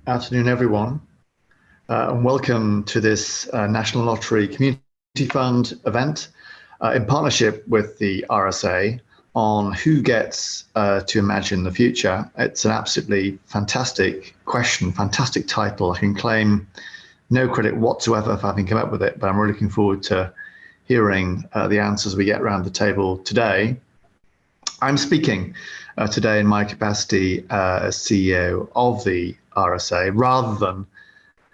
Afternoon, everyone, and welcome to this National Lottery Community Fund event in partnership with the RSA on who gets to imagine the future. It's an absolutely fantastic question, fantastic title. I can claim no credit whatsoever for having come up with it, but I'm really looking forward to hearing the answers we get around the table today. I'm speaking today in my capacity as CEO of the RSA rather than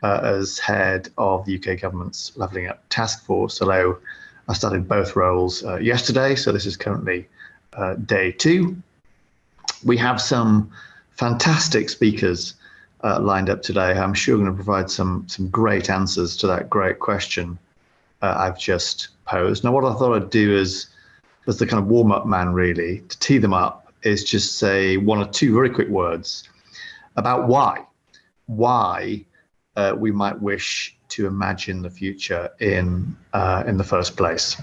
as head of the UK government's Levelling Up Task Force, although I started both roles yesterday, so this is currently day 2. We have some fantastic speakers lined up today. I'm sure going to provide some great answers to that great question I've just posed. Now, what I thought I'd do is, as the kind of warm-up man really, to tee them up, is just say one or two very quick words about why we might wish to imagine the future in the first place.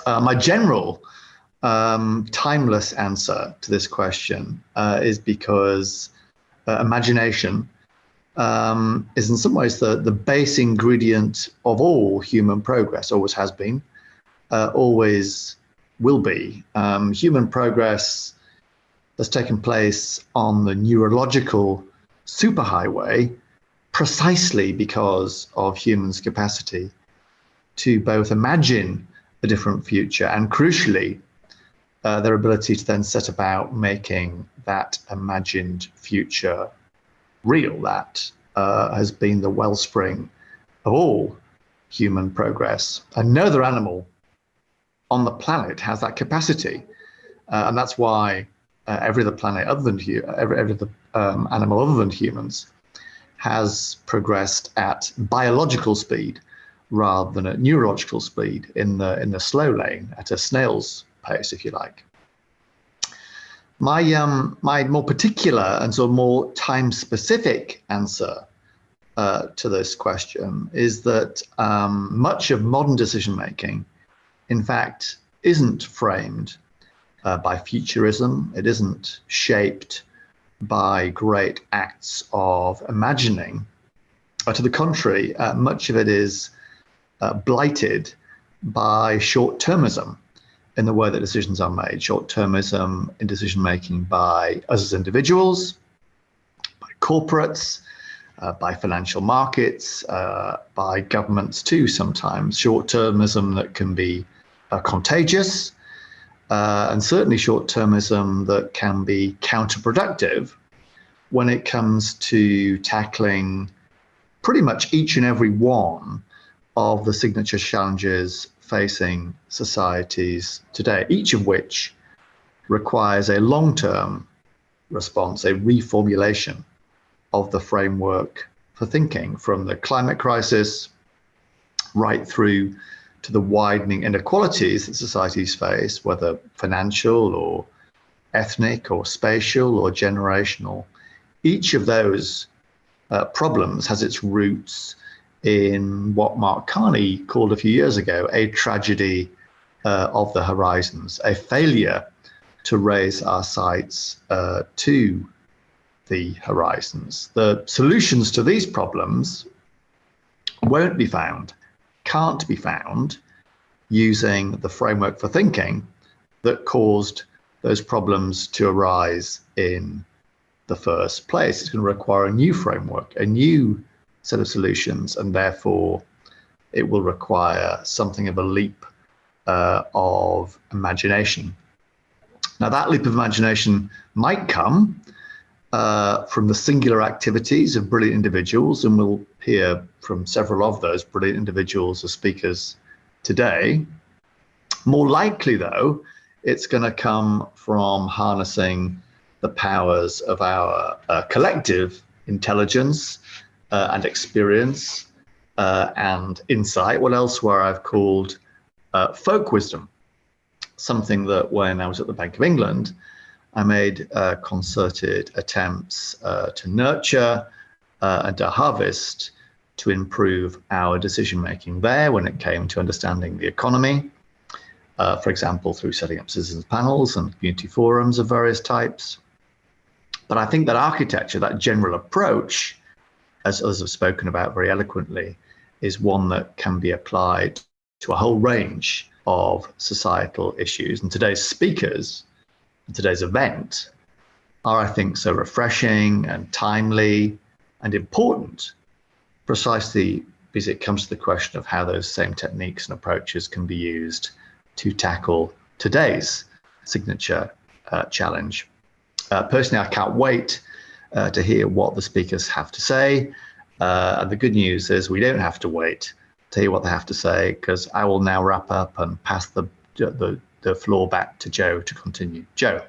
My general timeless answer to this question is because imagination is in some ways the base ingredient of all human progress, always has been, always will be. Human progress has taken place on the neurological superhighway precisely because of humans' capacity to both imagine a different future and, crucially, their ability to then set about making that imagined future real. That has been the wellspring of all human progress. And no other animal on the planet has that capacity, and that's why every other planet other than every other animal other than humans has progressed at biological speed rather than at neurological speed in the slow lane, at a snail's pace, if you like. My more particular and sort of more time-specific answer to this question is that much of modern decision-making, in fact, isn't framed by futurism. It isn't shaped by great acts of imagining. To the contrary, much of it is blighted by short-termism in the way that decisions are made. Short-termism in decision-making by us as individuals, by corporates, by financial markets, by governments too sometimes. Short-termism that can be contagious, and certainly short-termism that can be counterproductive when it comes to tackling pretty much each and every one of the signature challenges facing societies today, each of which requires a long-term response, a reformulation of the framework for thinking, from the climate crisis right through to the widening inequalities that societies face, whether financial or ethnic or spatial or generational. Each of those problems has its roots in what Mark Carney called a few years ago a tragedy of the horizons, a failure to raise our sights to the horizons. The solutions to these problems won't be found, can't be found, using the framework for thinking that caused those problems to arise in the first place. It's going to require a new framework, a new set of solutions, and therefore it will require something of a leap of imagination. Now, that leap of imagination might come from the singular activities of brilliant individuals, and we'll hear from several of those brilliant individuals as speakers today. More likely, though, it's going to come from harnessing the powers of our collective intelligence and experience and insight, what elsewhere I've called folk wisdom, something that when I was at the Bank of England, I made concerted attempts to nurture and to harvest to improve our decision-making there when it came to understanding the economy, for example, through setting up citizens panels and community forums of various types. But I think that architecture, that general approach, as others have spoken about very eloquently, is one that can be applied to a whole range of societal issues. And today's speakers, today's event, are, I think, so refreshing and timely and important, precisely because it comes to the question of how those same techniques and approaches can be used to tackle today's signature challenge. Personally, I can't wait to hear what the speakers have to say. And the good news is we don't have to wait to hear what they have to say, because I will now wrap up and pass the floor back to Joe to continue. Joe.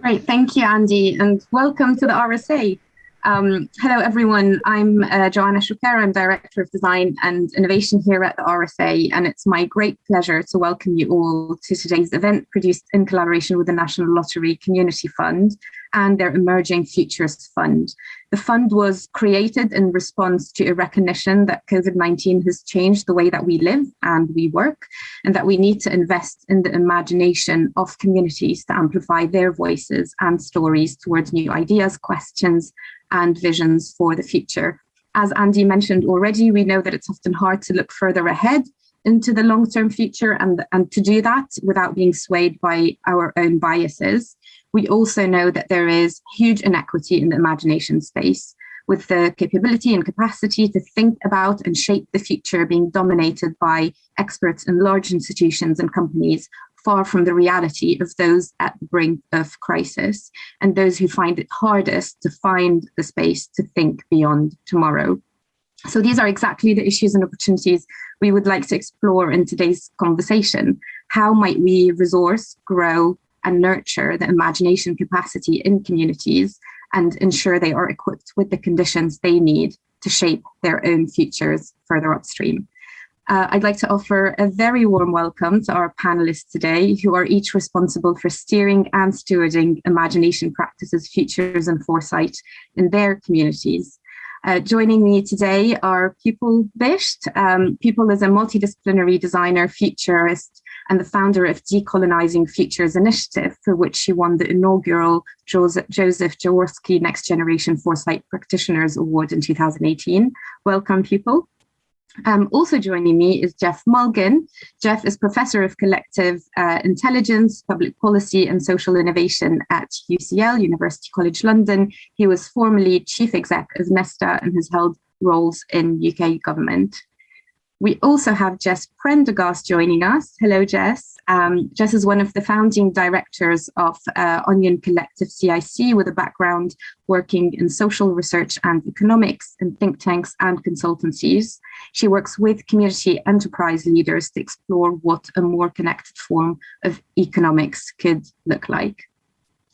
Great, thank you, Andy, and welcome to the RSA. Hello, everyone. I'm Joanna Schuker. I'm Director of Design and Innovation here at the RSA, and it's my great pleasure to welcome you all to today's event, produced in collaboration with the National Lottery Community Fund and their Emerging Futures Fund. The fund was created in response to a recognition that COVID-19 has changed the way that we live and we work, and that we need to invest in the imagination of communities to amplify their voices and stories towards new ideas, questions, and visions for the future. As Andy mentioned already, we know that it's often hard to look further ahead into the long-term future and to do that without being swayed by our own biases. We also know that there is huge inequity in the imagination space, with the capability and capacity to think about and shape the future being dominated by experts in large institutions and companies, far from the reality of those at the brink of crisis and those who find it hardest to find the space to think beyond tomorrow. So these are exactly the issues and opportunities we would like to explore in today's conversation. How might we resource, grow, and nurture the imagination capacity in communities and ensure they are equipped with the conditions they need to shape their own futures further upstream? I'd like to offer a very warm welcome to our panelists today, who are each responsible for steering and stewarding imagination practices, futures, and foresight in their communities. Joining me today are Pupil Bisht. Pupil is a multidisciplinary designer, futurist, and the founder of Decolonizing Futures Initiative, for which she won the inaugural Joseph Jaworski Next Generation Foresight Practitioners Award in 2018. Welcome, Pupil. Also joining me is Jeff Mulgan. Jeff is Professor of Collective Intelligence, Public Policy and Social Innovation at UCL, University College London. He was formerly Chief Exec of Nesta and has held roles in UK government. We also have Jess Prendergast joining us. Hello, Jess. Jess is one of the founding directors of Onion Collective CIC, with a background working in social research and economics in think tanks and consultancies. She works with community enterprise leaders to explore what a more connected form of economics could look like.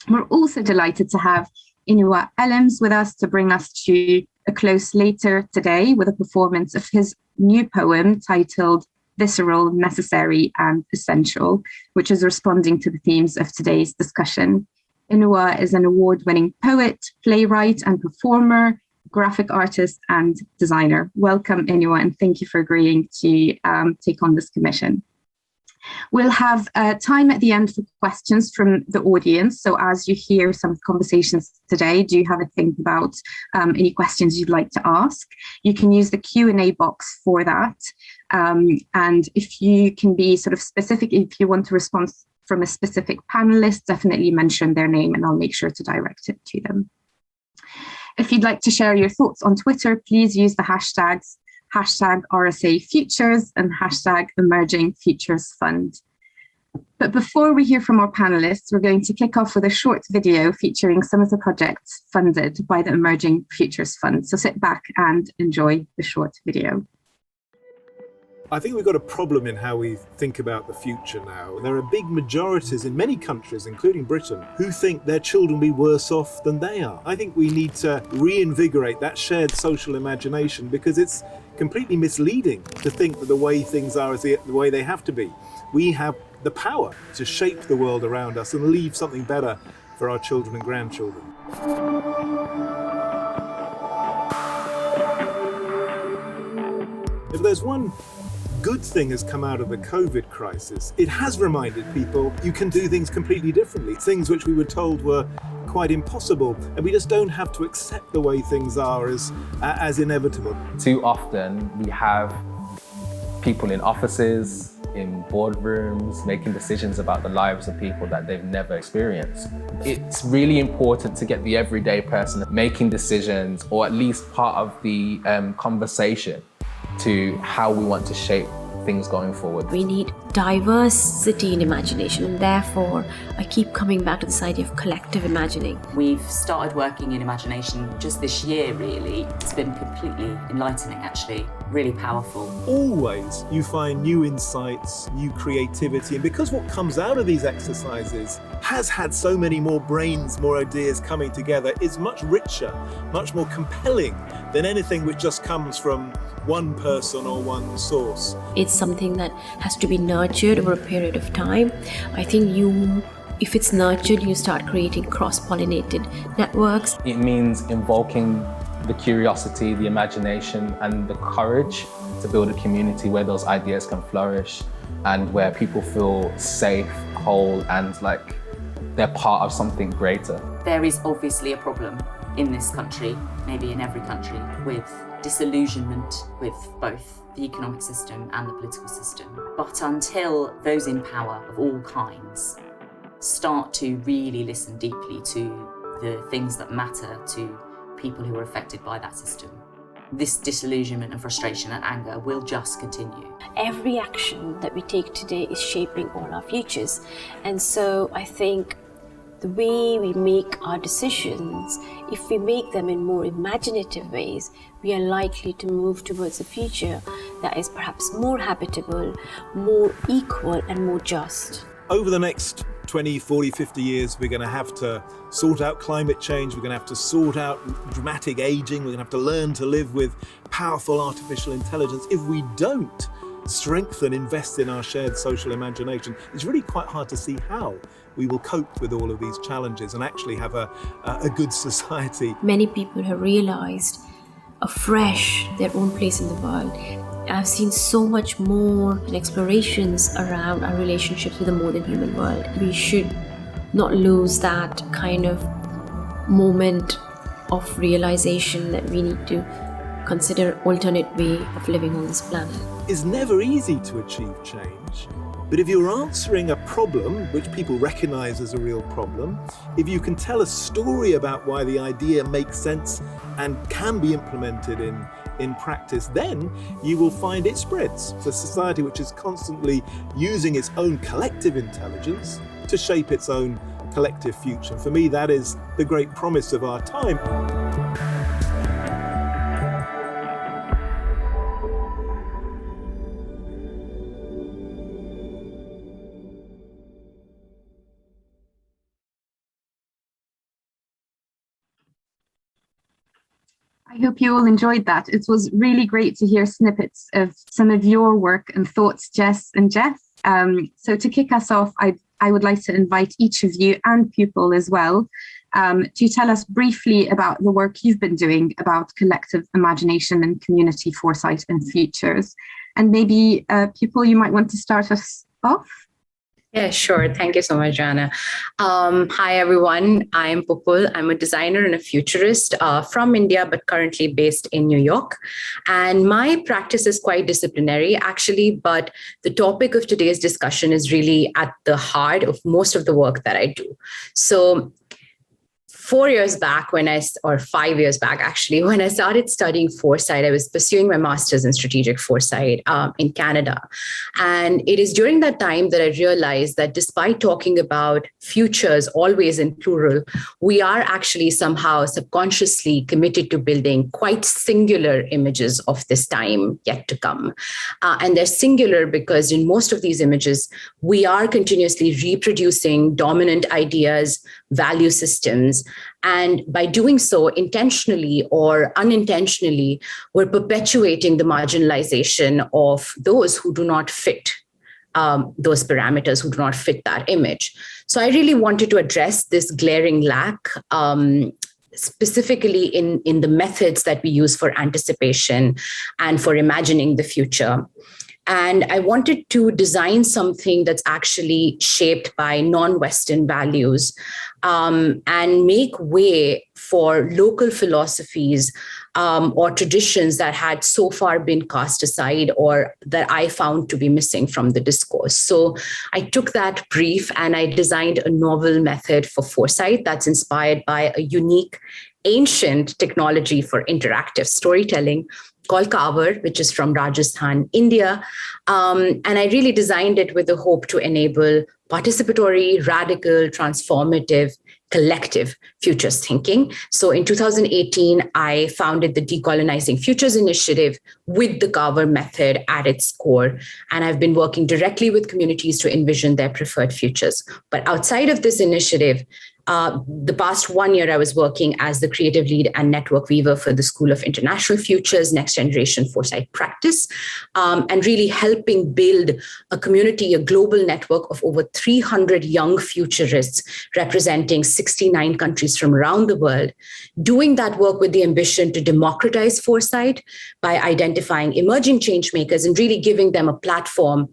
We're also delighted to have Inua Ellims with us to bring us to a close later today with a performance of his new poem titled Visceral, Necessary and Essential, which is responding to the themes of today's discussion. Inua is an award-winning poet, playwright and performer, graphic artist and designer. Welcome, Inua, and thank you for agreeing to take on this commission. We'll have time at the end for questions from the audience. So as you hear some conversations today, do have a think about any questions you'd like to ask. You can use the Q&A box for that. And if you can be sort of specific, if you want to respond from a specific panelist, definitely mention their name and I'll make sure to direct it to them. If you'd like to share your thoughts on Twitter, please use the hashtags #RSA Futures and #Emerging Futures Fund. But before we hear from our panelists, we're going to kick off with a short video featuring some of the projects funded by the Emerging Futures Fund. So sit back and enjoy the short video. I think we've got a problem in how we think about the future now. There are big majorities in many countries, including Britain, who think their children will be worse off than they are. I think we need to reinvigorate that shared social imagination, because it's completely misleading to think that the way things are is the way they have to be. We have the power to shape the world around us and leave something better for our children and grandchildren. If there's one good thing has come out of the COVID crisis, it has reminded people you can do things completely differently. Things which we were told were quite impossible, and we just don't have to accept the way things are as inevitable. Too often we have people in offices, in boardrooms, making decisions about the lives of people that they've never experienced. It's really important to get the everyday person making decisions, or at least part of the conversation to how we want to shape things going forward. We need diversity in imagination, and therefore I keep coming back to this idea of collective imagining. We've started working in imagination just this year, really. It's been completely enlightening, actually, really powerful. Always you find new insights, new creativity, and because what comes out of these exercises has had so many more brains, more ideas coming together, is much richer, much more compelling than anything which just comes from one person or one source. It's something that has to be nurtured over a period of time. I think if it's nurtured, you start creating cross-pollinated networks. It means invoking the curiosity, the imagination, and the courage to build a community where those ideas can flourish and where people feel safe, whole, and like they're part of something greater. There is obviously a problem in this country, maybe in every country, with disillusionment with both the economic system and the political system. But until those in power of all kinds start to really listen deeply to the things that matter to people who are affected by that system, this disillusionment and frustration and anger will just continue. Every action that we take today is shaping all our futures. And so I think the way we make our decisions, if we make them in more imaginative ways, we are likely to move towards a future that is perhaps more habitable, more equal, and more just. Over the next 20, 40, 50 years, we're going to have to sort out climate change, we're going to have to sort out dramatic aging, we're going to have to learn to live with powerful artificial intelligence. If we don't strengthen, invest in our shared social imagination, it's really quite hard to see how we will cope with all of these challenges and actually have a good society. Many people have realized afresh their own place in the world. I've seen so much more explorations around our relationships with the more than human world. We should not lose that kind of moment of realization that we need to consider alternate way of living on this planet. It's never easy to achieve change, but if you're answering a problem which people recognize as a real problem, if you can tell a story about why the idea makes sense and can be implemented in practice, then you will find it spreads. It's a society which is constantly using its own collective intelligence to shape its own collective future. And for me, that is the great promise of our time. I hope you all enjoyed that. It was really great to hear snippets of some of your work and thoughts, Jess and Jeff. So to kick us off, I would like to invite each of you and pupil as well to tell us briefly about the work you've been doing about collective imagination and community foresight and futures. And maybe pupil, you might want to start us off. Yeah, sure. Thank you so much, Joanna. Hi, everyone. I'm Pupul. I'm a designer and a futurist from India, but currently based in New York. And my practice is quite disciplinary, actually, but the topic of today's discussion is really at the heart of most of the work that I do. So 4 years back or 5 years back, actually, when I started studying foresight, I was pursuing my master's in strategic foresight in Canada. And it is during that time that I realized that despite talking about futures always in plural, we are actually somehow subconsciously committed to building quite singular images of this time yet to come. And they're singular because in most of these images, we are continuously reproducing dominant ideas, value systems. And by doing so intentionally or unintentionally, we're perpetuating the marginalization of those who do not fit those parameters, who do not fit that image. So I really wanted to address this glaring lack, specifically in the methods that we use for anticipation and for imagining the future. And I wanted to design something that's actually shaped by non-Western values, and make way for local philosophies or traditions that had so far been cast aside or that I found to be missing from the discourse. So I took that brief and I designed a novel method for foresight that's inspired by a unique ancient technology for interactive storytelling called Kavar, which is from Rajasthan, India. And I really designed it with the hope to enable participatory, radical, transformative, collective futures thinking. So in 2018, I founded the Decolonizing Futures Initiative with the Kavar method at its core. And I've been working directly with communities to envision their preferred futures. But outside of this initiative, the past 1 year, I was working as the creative lead and network weaver for the School of International Futures, Next Generation Foresight Practice, and really helping build a community, a global network of over 300 young futurists representing 69 countries from around the world, doing that work with the ambition to democratize foresight by identifying emerging change makers and really giving them a platform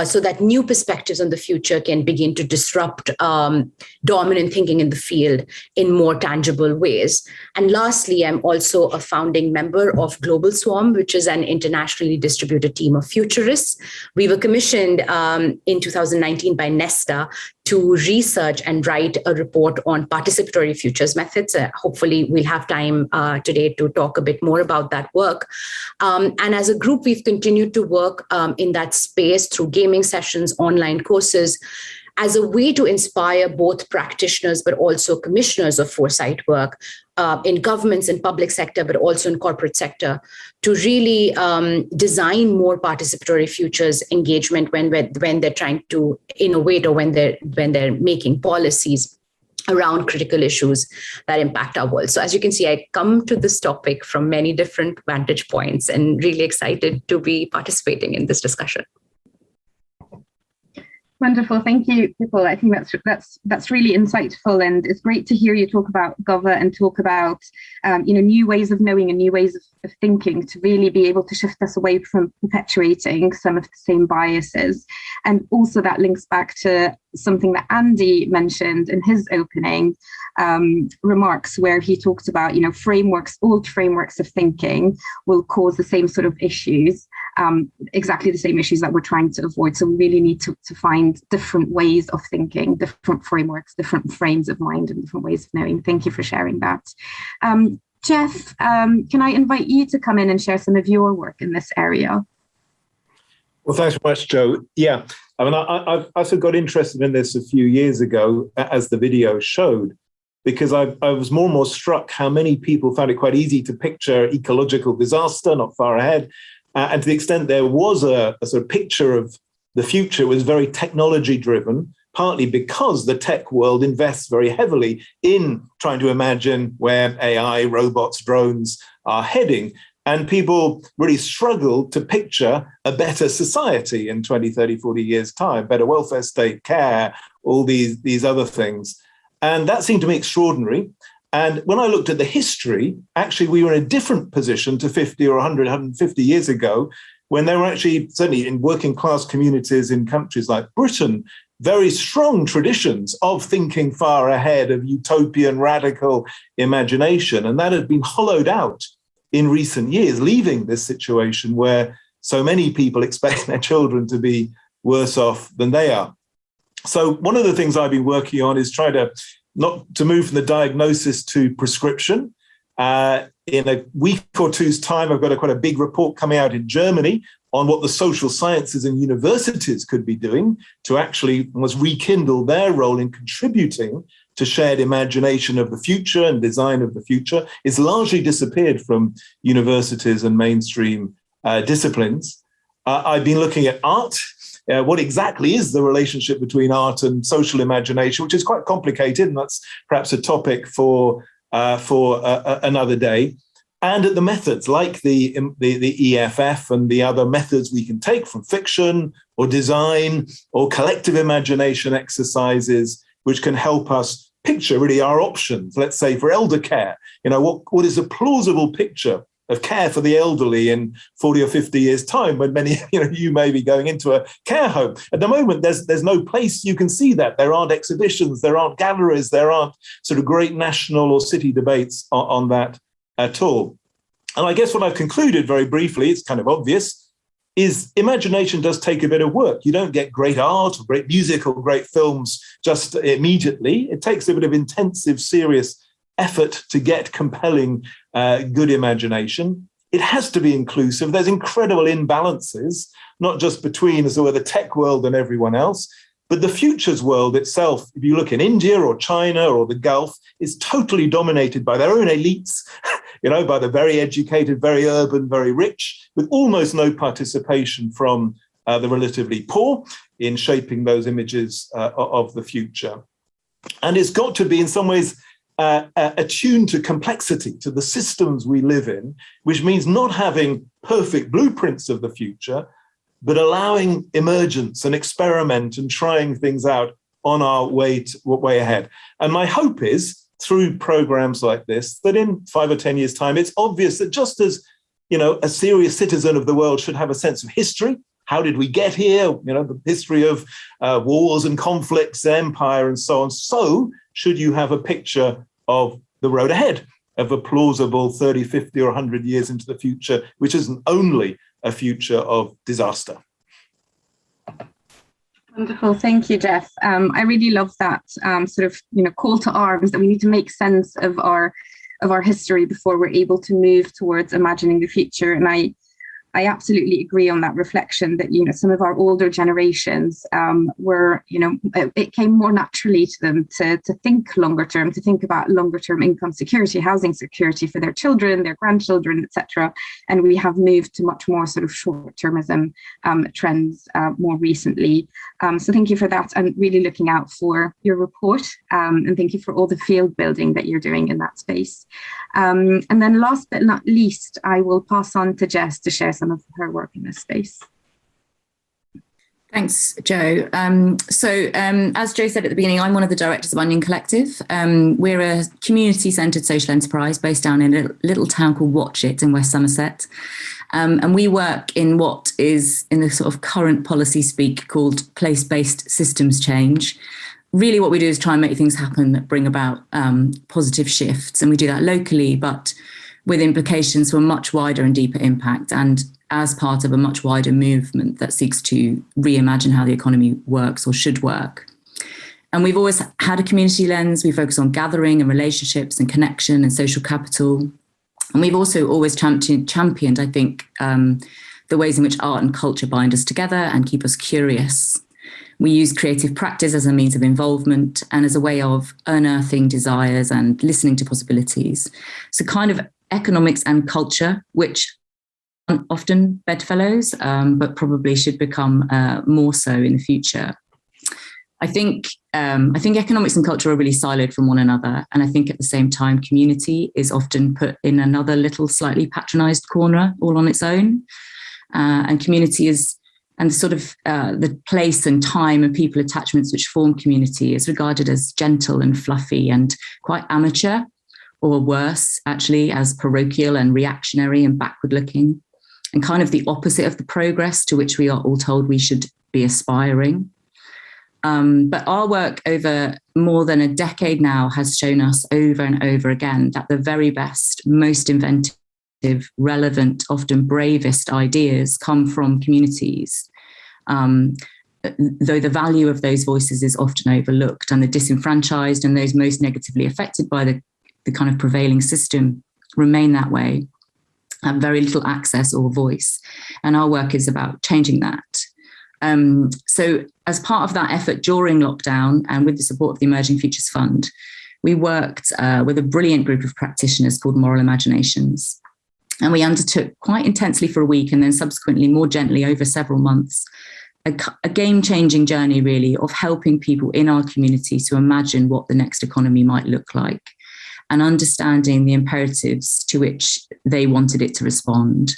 so that new perspectives on the future can begin to disrupt dominant thinking in the field in more tangible ways. And lastly, I'm also a founding member of Global Swarm, which is an internationally distributed team of futurists. We were commissioned in 2019 by Nesta to research and write a report on participatory futures methods. Hopefully, we'll have time today to talk a bit more about that work. And as a group, we've continued to work in that space through gaming sessions, online courses, as a way to inspire both practitioners but also commissioners of foresight work in governments and public sector, but also in corporate sector, to really design more participatory futures engagement when they're trying to innovate or when they're making policies around critical issues that impact our world. So as you can see, I come to this topic from many different vantage points and really excited to be participating in this discussion. Wonderful, thank you, Pipul. I think that's really insightful, and it's great to hear you talk about Gova and talk about new ways of knowing and new ways of thinking to really be able to shift us away from perpetuating some of the same biases. And also that links back to something that Andy mentioned in his opening remarks, where he talked about old frameworks of thinking will cause the same sort of issues. Exactly the same issues that we're trying to avoid. So we really need to find different ways of thinking, different frameworks, different frames of mind, and different ways of knowing. Thank you for sharing that. Jeff, can I invite you to come in and share some of your work in this area? Well, thanks very much, Joe. Yeah, I mean, I also got interested in this a few years ago, as the video showed, because I was more and more struck how many people found it quite easy to picture ecological disaster not far ahead. And to the extent there was a sort of picture of the future was very technology driven, partly because the tech world invests very heavily in trying to imagine where AI, robots, drones are heading. And people really struggle to picture a better society in 20, 30, 40 years' time, better welfare state, care, all these other things. And that seemed to me extraordinary. And when I looked at the history, actually, we were in a different position to 50 or 100, 150 years ago, when there were actually, certainly in working class communities in countries like Britain, very strong traditions of thinking far ahead, of utopian, radical imagination. And that had been hollowed out in recent years, leaving this situation where so many people expect their children to be worse off than they are. So one of the things I've been working on is try to not to move from the diagnosis to prescription. In a week or two's time, I've got quite a big report coming out in Germany on what the social sciences and universities could be doing to actually almost rekindle their role in contributing to shared imagination of the future and design of the future. It's largely disappeared from universities and mainstream disciplines. I've been looking at art. What exactly is the relationship between art and social imagination, which is quite complicated, and that's perhaps a topic for another day. And at the methods like the EFF and the other methods we can take from fiction or design or collective imagination exercises, which can help us picture really our options. Let's say for elder care, what is a plausible picture of care for the elderly in 40 or 50 years' time, when many, you may be going into a care home. At the moment, there's no place you can see that. There aren't exhibitions, there aren't galleries, there aren't sort of great national or city debates on that at all. And I guess what I've concluded very briefly, it's kind of obvious, is imagination does take a bit of work. You don't get great art or great music or great films just immediately. It takes a bit of intensive, serious effort to get compelling, good imagination. It has to be inclusive. There's incredible imbalances, not just between as it were the tech world and everyone else, but the futures world itself. If you look in India or China or the Gulf, is totally dominated by their own elites, by the very educated, very urban, very rich, with almost no participation from the relatively poor in shaping those images of the future. And it's got to be in some ways attuned to complexity, to the systems we live in, which means not having perfect blueprints of the future, but allowing emergence and experiment and trying things out on our way ahead. And my hope is, through programs like this, that in 5 or 10 years' time, it's obvious that just as, a serious citizen of the world should have a sense of history, how did we get here? The history of wars and conflicts, empire, and so on. So should you have a picture of the road ahead, of a plausible 30, 50, or 100 years into the future, which isn't only a future of disaster. Wonderful, thank you, Jeff. I really love that sort of call to arms, that we need to make sense of our history before we're able to move towards imagining the future. And I absolutely agree on that reflection that, some of our older generations were, it came more naturally to them to think longer term, to think about longer term income security, housing security for their children, their grandchildren, etc. And we have moved to much more sort of short-termism trends more recently. So thank you for that, and really looking out for your report. And thank you for all the field building that you're doing in that space. And then last but not least, I will pass on to Jess to share some of her work in this space. Thanks, Jo. As Jo said at the beginning, I'm one of the directors of Onion Collective. We're a community-centred social enterprise based down in a little town called Watchet in West Somerset. And we work in what is, in the sort of current policy speak, called place-based systems change. Really what we do is try and make things happen that bring about positive shifts. And we do that locally, but with implications for a much wider and deeper impact, and as part of a much wider movement that seeks to reimagine how the economy works or should work. And we've always had a community lens. We focus on gathering and relationships and connection and social capital. And we've also always championed, I think, the ways in which art and culture bind us together and keep us curious. We use creative practice as a means of involvement and as a way of unearthing desires and listening to possibilities. So kind of economics and culture, which aren't often bedfellows, but probably should become more so in the future. I think economics and culture are really siloed from one another. And I think at the same time, community is often put in another little slightly patronized corner all on its own. And community is, and sort of the place and time and people attachments which form community is regarded as gentle and fluffy and quite amateur, or worse, actually, as parochial and reactionary and backward looking, and kind of the opposite of the progress to which we are all told we should be aspiring. But our work over more than a decade now has shown us over and over again that the very best, most inventive, relevant, often bravest ideas come from communities. Though the value of those voices is often overlooked, and the disenfranchised and those most negatively affected by the kind of prevailing system remain that way, have very little access or voice. And our work is about changing that. So as part of that effort during lockdown, and with the support of the Emerging Futures Fund, we worked with a brilliant group of practitioners called Moral Imaginations. And we undertook quite intensely for a week, and then subsequently more gently over several months, a game-changing journey really of helping people in our community to imagine what the next economy might look like, and understanding the imperatives to which they wanted it to respond.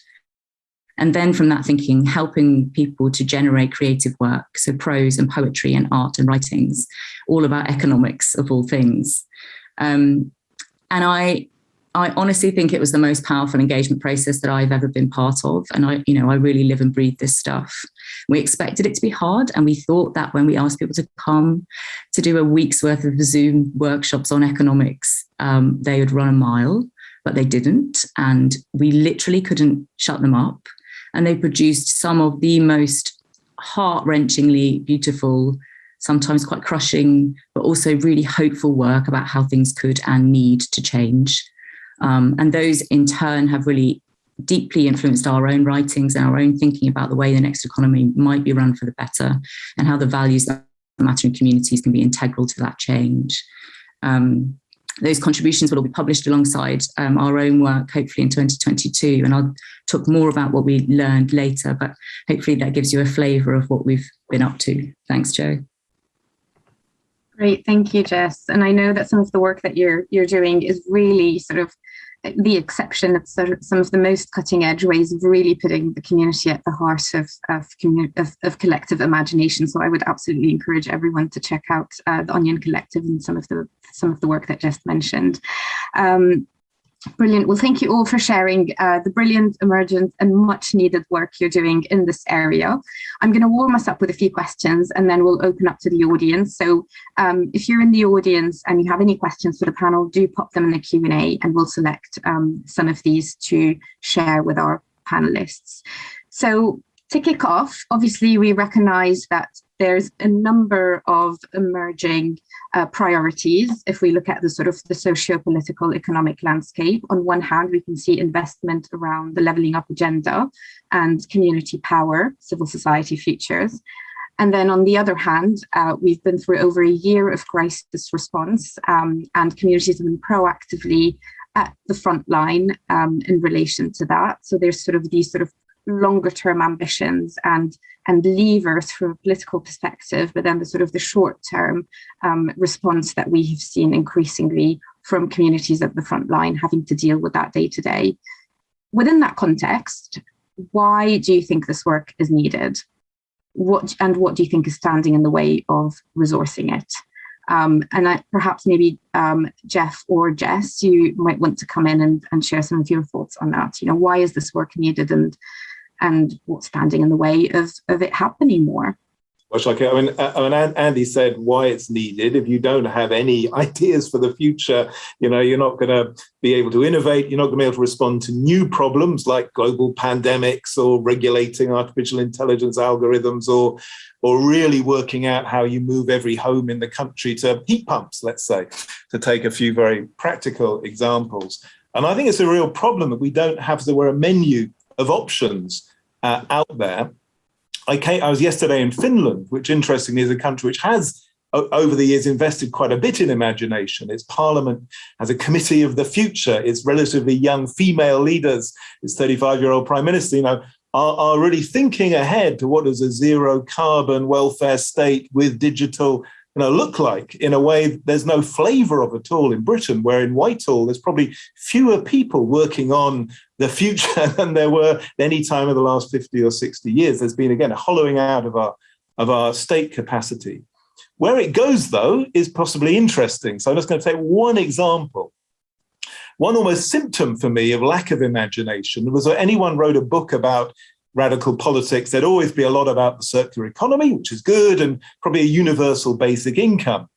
And then from that thinking, helping people to generate creative work, so prose and poetry and art and writings, all about economics of all things. And I I honestly think it was the most powerful engagement process that I've ever been part of. And I really live and breathe this stuff. We expected it to be hard. And we thought that when we asked people to come to do a week's worth of Zoom workshops on economics, they would run a mile, but they didn't. And we literally couldn't shut them up. And they produced some of the most heart-wrenchingly beautiful, sometimes quite crushing, but also really hopeful work about how things could and need to change. And those in turn have really deeply influenced our own writings and our own thinking about the way the next economy might be run for the better, and how the values that matter in communities can be integral to that change. Those contributions will all be published alongside our own work, hopefully in 2022. And I'll talk more about what we learned later, but hopefully that gives you a flavour of what we've been up to. Thanks, Jo. Great, thank you, Jess. And I know that some of the work that you're doing is really sort of the exception of some of the most cutting edge ways of really putting the community at the heart of collective imagination. So I would absolutely encourage everyone to check out the Onion Collective and some of the work that Jess mentioned. Brilliant. Well, thank you all for sharing the brilliant, emergent and much needed work you're doing in this area. I'm going to warm us up with a few questions and then we'll open up to the audience. So if you're in the audience and you have any questions for the panel, do pop them in the Q&A and we'll select some of these to share with our panelists. So to kick off, obviously, we recognise that there's a number of emerging priorities. If we look at the sort of the socio-political economic landscape, on one hand, we can see investment around the levelling up agenda and community power, civil society futures. And then on the other hand, we've been through over a year of crisis response and communities have been proactively at the front line in relation to that. So there's sort of these sort of longer term ambitions and levers from a political perspective, but then the sort of the short term response that we have seen increasingly from communities at the front line having to deal with that day to day. Within that context, why do you think this work is needed? What do you think is standing in the way of resourcing it? Perhaps maybe Jeff or Jess, you might want to come in and share some of your thoughts on that. You know, why is this work needed and what's standing in the way of it happening more? I mean, Andy said why it's needed. If you don't have any ideas for the future, you know, you're not going to be able to innovate. You're not going to be able to respond to new problems like global pandemics or regulating artificial intelligence algorithms or really working out how you move every home in the country to heat pumps, let's say, to take a few very practical examples. And I think it's a real problem that we don't have a menu of options out there. I was yesterday in Finland, which interestingly is a country which has, over the years, invested quite a bit in imagination. Its parliament has a committee of the future. Its relatively young female leaders, its 35-year-old prime minister, you know, are really thinking ahead to what does a zero carbon welfare state with digital, you know, look like in a way there's no flavour of at all in Britain, where in Whitehall there's probably fewer people working on the future than there were any time in the last 50 or 60 years. There's been, again, a hollowing out of our state capacity. Where it goes, though, is possibly interesting. So I'm just going to take one example. One almost symptom for me of lack of imagination was that anyone wrote a book about radical politics, there'd always be a lot about the circular economy, which is good, and probably a universal basic income.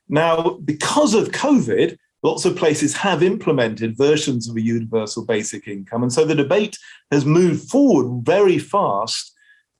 Now, because of COVID, lots of places have implemented versions of a universal basic income. And so the debate has moved forward very fast.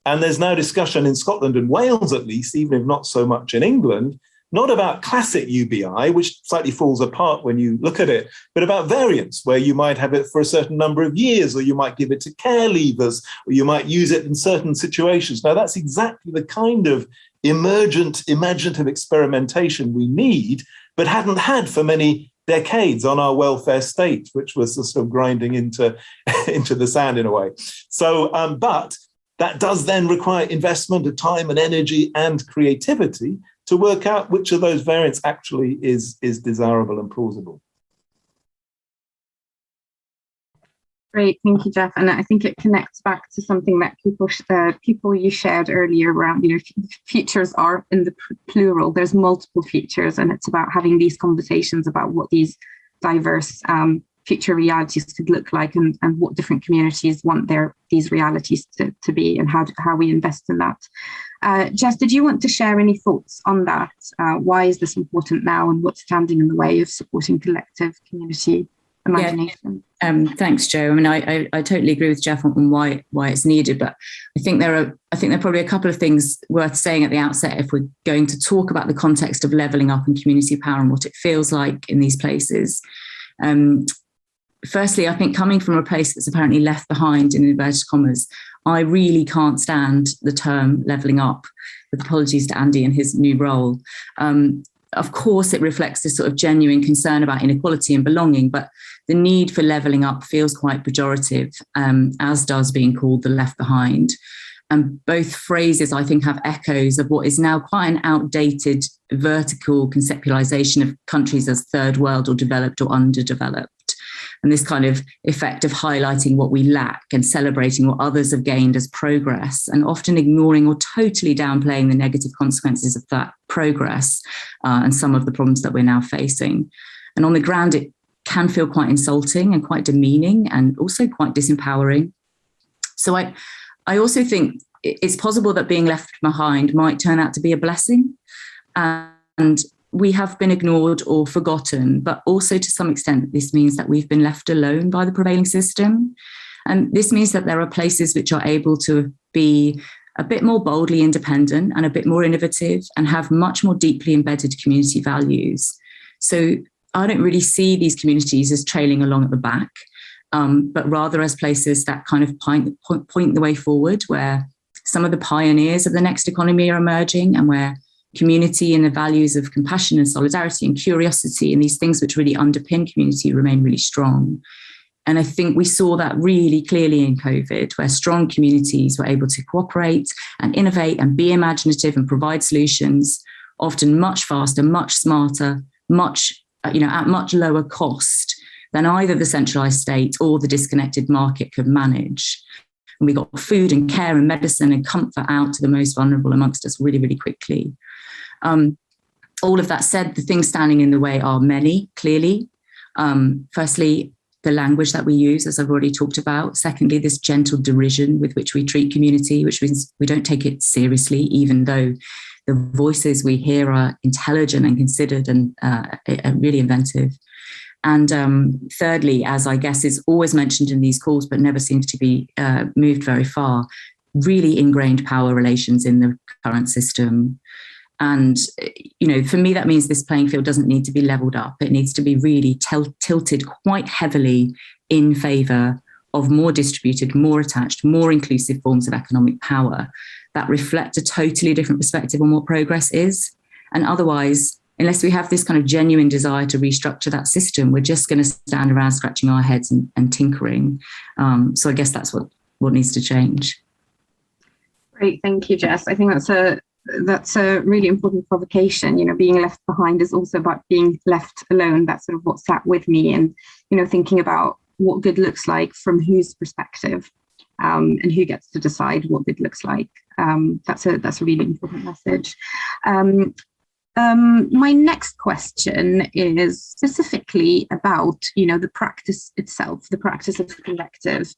And there's now discussion in Scotland and Wales, at least, even if not so much in England, not about classic UBI, which slightly falls apart when you look at it, but about variants, where you might have it for a certain number of years, or you might give it to care leavers, or you might use it in certain situations. Now, that's exactly the kind of emergent, imaginative experimentation we need, but hadn't had for many decades on our welfare state, which was sort of grinding into the sand in a way. So, but that does then require investment of time and energy and creativity to work out which of those variants actually is desirable and plausible. Great, thank you, Jeff. And I think it connects back to something that people you shared earlier around, you know, futures are in the plural. There's multiple futures, and it's about having these conversations about what these diverse future realities could look like, and what different communities want these realities to be, and how we invest in that. Jess, did you want to share any thoughts on that? Why is this important now, and what's standing in the way of supporting collective community imagination? Yeah. Thanks, Jo. I mean, I totally agree with Jeff on why it's needed, but I think there are probably a couple of things worth saying at the outset if we're going to talk about the context of levelling up and community power and what it feels like in these places. Firstly, I think coming from a place that's apparently left behind, in inverted commas, I really can't stand the term levelling up, with apologies to Andy and his new role. Of course, it reflects this sort of genuine concern about inequality and belonging, but the need for levelling up feels quite pejorative, as does being called the left behind. And both phrases, I think, have echoes of what is now quite an outdated vertical conceptualization of countries as third world or developed or underdeveloped. And this kind of effect of highlighting what we lack and celebrating what others have gained as progress, and often ignoring or totally downplaying the negative consequences of that progress and some of the problems that we're now facing. And on the ground, it can feel quite insulting and quite demeaning, and also quite disempowering. So I also think it's possible that being left behind might turn out to be a blessing. And we have been ignored or forgotten, but also to some extent, this means that we've been left alone by the prevailing system. And this means that there are places which are able to be a bit more boldly independent and a bit more innovative and have much more deeply embedded community values. So I don't really see these communities as trailing along at the back, but rather as places that kind of point the way forward, where some of the pioneers of the next economy are emerging, and where community and the values of compassion and solidarity and curiosity and these things which really underpin community remain really strong. And I think we saw that really clearly in COVID, where strong communities were able to cooperate and innovate and be imaginative and provide solutions, often much faster, much smarter, at much lower cost than either the centralized state or the disconnected market could manage. And we got food and care and medicine and comfort out to the most vulnerable amongst us really, really quickly. All of that said, the things standing in the way are many, clearly. Firstly, the language that we use, as I've already talked about. Secondly, this gentle derision with which we treat community, which means we don't take it seriously, even though the voices we hear are intelligent and considered and really inventive. And thirdly, as I guess is always mentioned in these calls, but never seems to be moved very far, really ingrained power relations in the current system. And, for me, that means this playing field doesn't need to be leveled up. It needs to be really tilted quite heavily in favor of more distributed, more attached, more inclusive forms of economic power that reflect a totally different perspective on what progress is. And otherwise, unless we have this kind of genuine desire to restructure that system, we're just going to stand around scratching our heads and tinkering. So I guess that's what needs to change. Great, thank you, Jess. I think that's a really important provocation. Being left behind is also about being left alone. That's sort of what sat with me, and thinking about what good looks like from whose perspective, and who gets to decide what good looks like. That's a really important message. My next question is specifically about, the practice itself, the practice of collective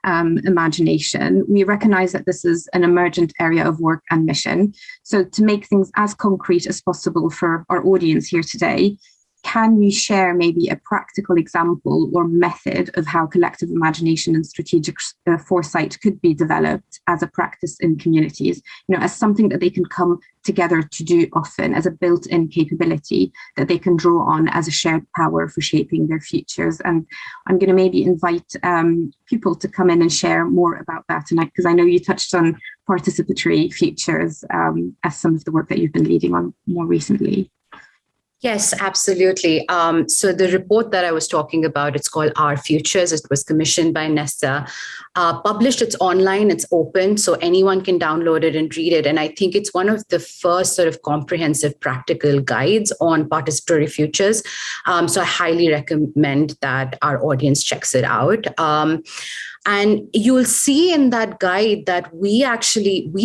imagination. We recognize that this is an emergent area of work and mission. So to make things as concrete as possible for our audience here today, can you share maybe a practical example or method of how collective imagination and strategic foresight could be developed as a practice in communities, as something that they can come together to do often, as a built-in capability that they can draw on as a shared power for shaping their futures? And I'm going to maybe invite people to come in and share more about that tonight, because I know you touched on participatory futures as some of the work that you've been leading on more recently. Yes, absolutely. So the report that I was talking about, it's called Our Futures. It was commissioned by Nesta, published. It's online, it's open, so anyone can download it and read it. And I think it's one of the first sort of comprehensive practical guides on participatory futures. So I highly recommend that our audience checks it out. And you'll see in that guide that we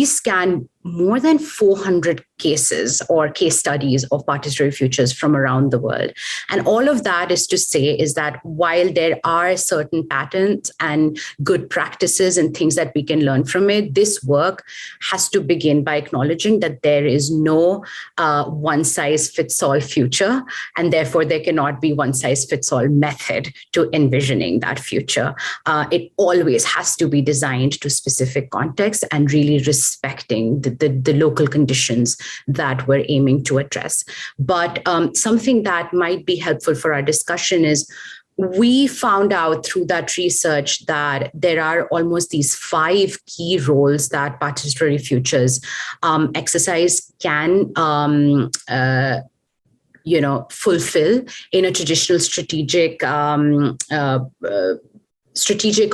scan more than 400 cases or case studies of participatory futures from around the world. And all of that is to say is that while there are certain patterns and good practices and things that we can learn from it, this work has to begin by acknowledging that there is no one-size-fits-all future, and therefore there cannot be one-size-fits-all method to envisioning that future. It always has to be designed to specific contexts and really respecting the local conditions that we're aiming to address. But something that might be helpful for our discussion is we found out through that research that there are almost these 5 key roles that participatory futures exercise can fulfill in a traditional strategic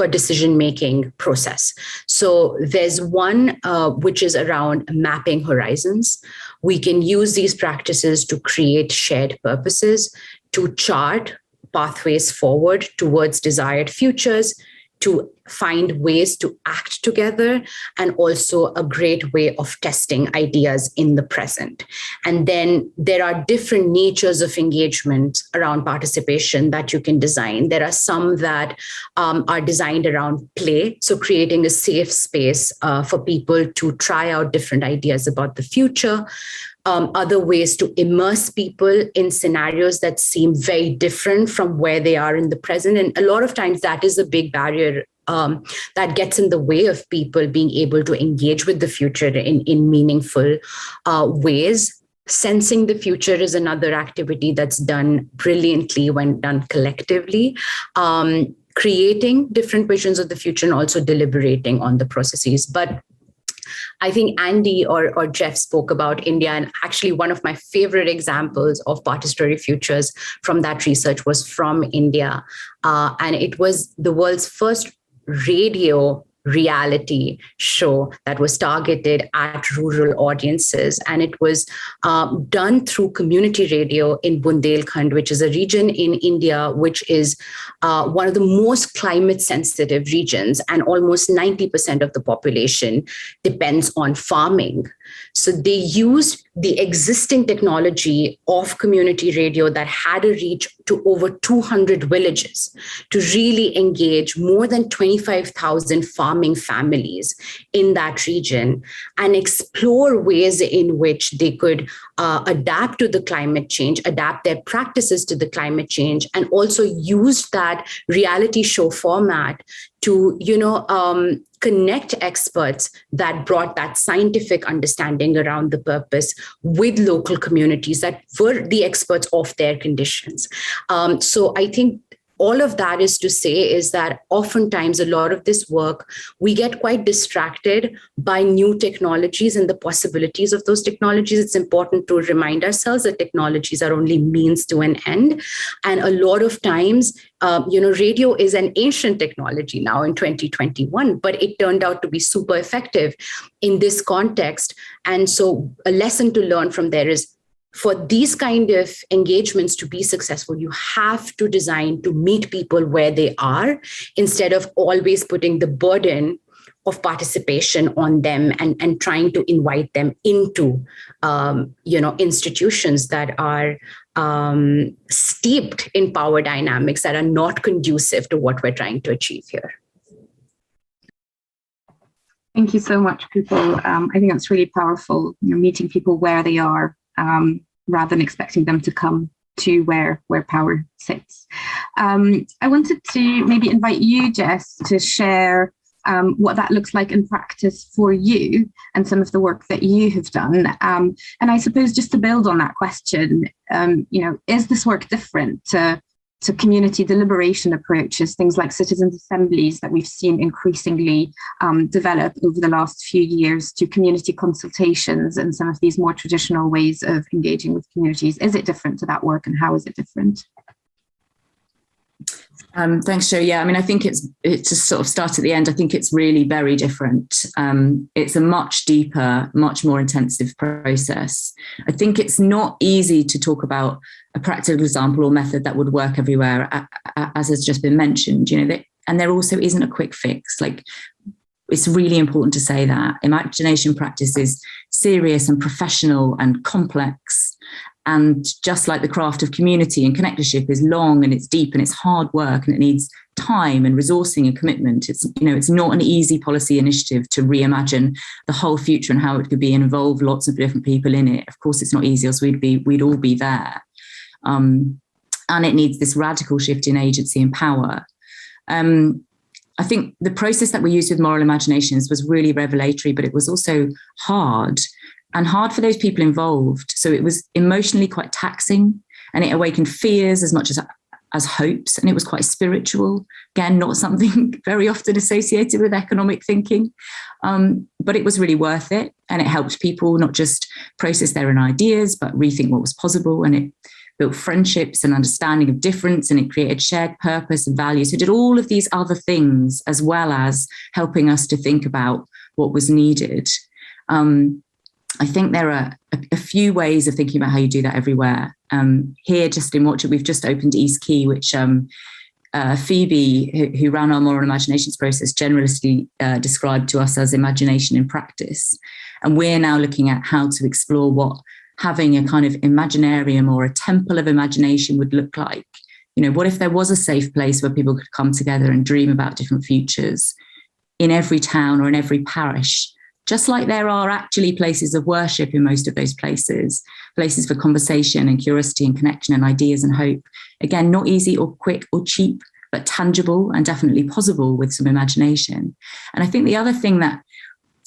or decision-making process. So there's one which is around mapping horizons. We can use these practices to create shared purposes, to chart pathways forward towards desired futures, to find ways to act together, and also a great way of testing ideas in the present. And then there are different natures of engagement around participation that you can design. There are some that are designed around play, so creating a safe space for people to try out different ideas about the future. Other ways to immerse people in scenarios that seem very different from where they are in the present. And a lot of times that is a big barrier that gets in the way of people being able to engage with the future in meaningful ways. Sensing the future is another activity that's done brilliantly when done collectively. Creating different visions of the future and also deliberating on the processes. But I think Andy or Jeff spoke about India, and actually one of my favorite examples of participatory futures from that research was from India. And it was the world's first radio reality show that was targeted at rural audiences. And it was done through community radio in Bundelkhand, which is a region in India, which is one of the most climate sensitive regions. And almost 90% of the population depends on farming. So they used the existing technology of community radio that had a reach to over 200 villages to really engage more than 25,000 farming families in that region and explore ways in which they could adapt to the climate change, adapt their practices to the climate change, and also use that reality show format to, connect experts that brought that scientific understanding around the purpose with local communities that were the experts of their conditions. So I think all of that is to say is that oftentimes a lot of this work, we get quite distracted by new technologies and the possibilities of those technologies. It's important to remind ourselves that technologies are only means to an end. And a lot of times, radio is an ancient technology now in 2021, but it turned out to be super effective in this context. And so a lesson to learn from there is, for these kind of engagements to be successful, you have to design to meet people where they are instead of always putting the burden of participation on them and trying to invite them into, institutions that are steeped in power dynamics that are not conducive to what we're trying to achieve here. Thank you so much, Pupil. I think that's really powerful, meeting people where they are, rather than expecting them to come to where power sits. I wanted to maybe invite you, Jess, to share what that looks like in practice for you and some of the work that you have done. And I suppose just to build on that question, is this work different to community deliberation approaches, things like citizens' assemblies that we've seen increasingly develop over the last few years, to community consultations and some of these more traditional ways of engaging with communities? Is it different to that work, and how is it different? Thanks, Jo. Yeah, I mean, I think it's to sort of start at the end. I think it's really very different. It's a much deeper, much more intensive process. I think it's not easy to talk about a practical example or method that would work everywhere, as has just been mentioned. And there also isn't a quick fix. Like, it's really important to say that imagination practice is serious and professional and complex. And just like the craft of community and connectorship is long and it's deep and it's hard work and it needs time and resourcing and commitment. It's, you know, it's not an easy policy initiative to reimagine the whole future and how it could be and involve lots of different people in it. Of course, it's not easy, else we'd all be there. And it needs this radical shift in agency and power. I think the process that we used with Moral Imaginations was really revelatory, but it was also hard. And hard for those people involved. So it was emotionally quite taxing, and it awakened fears as much as hopes. And it was quite spiritual. Again, not something very often associated with economic thinking. But it was really worth it. And it helped people not just process their own ideas, but rethink what was possible. And it built friendships and understanding of difference, and it created shared purpose and values. So it did all of these other things, as well as helping us to think about what was needed. I think there are a few ways of thinking about how you do that everywhere. Here, just in Watch It, we've just opened East Key, which Phoebe, who ran our Moral Imaginations process, generously described to us as imagination in practice. And we're now looking at how to explore what having a kind of imaginarium or a temple of imagination would look like. You know, what if there was a safe place where people could come together and dream about different futures in every town or in every parish? Just like there are actually places of worship in most of those places, places for conversation and curiosity and connection and ideas and hope. Again, not easy or quick or cheap, but tangible and definitely possible with some imagination. And I think the other thing that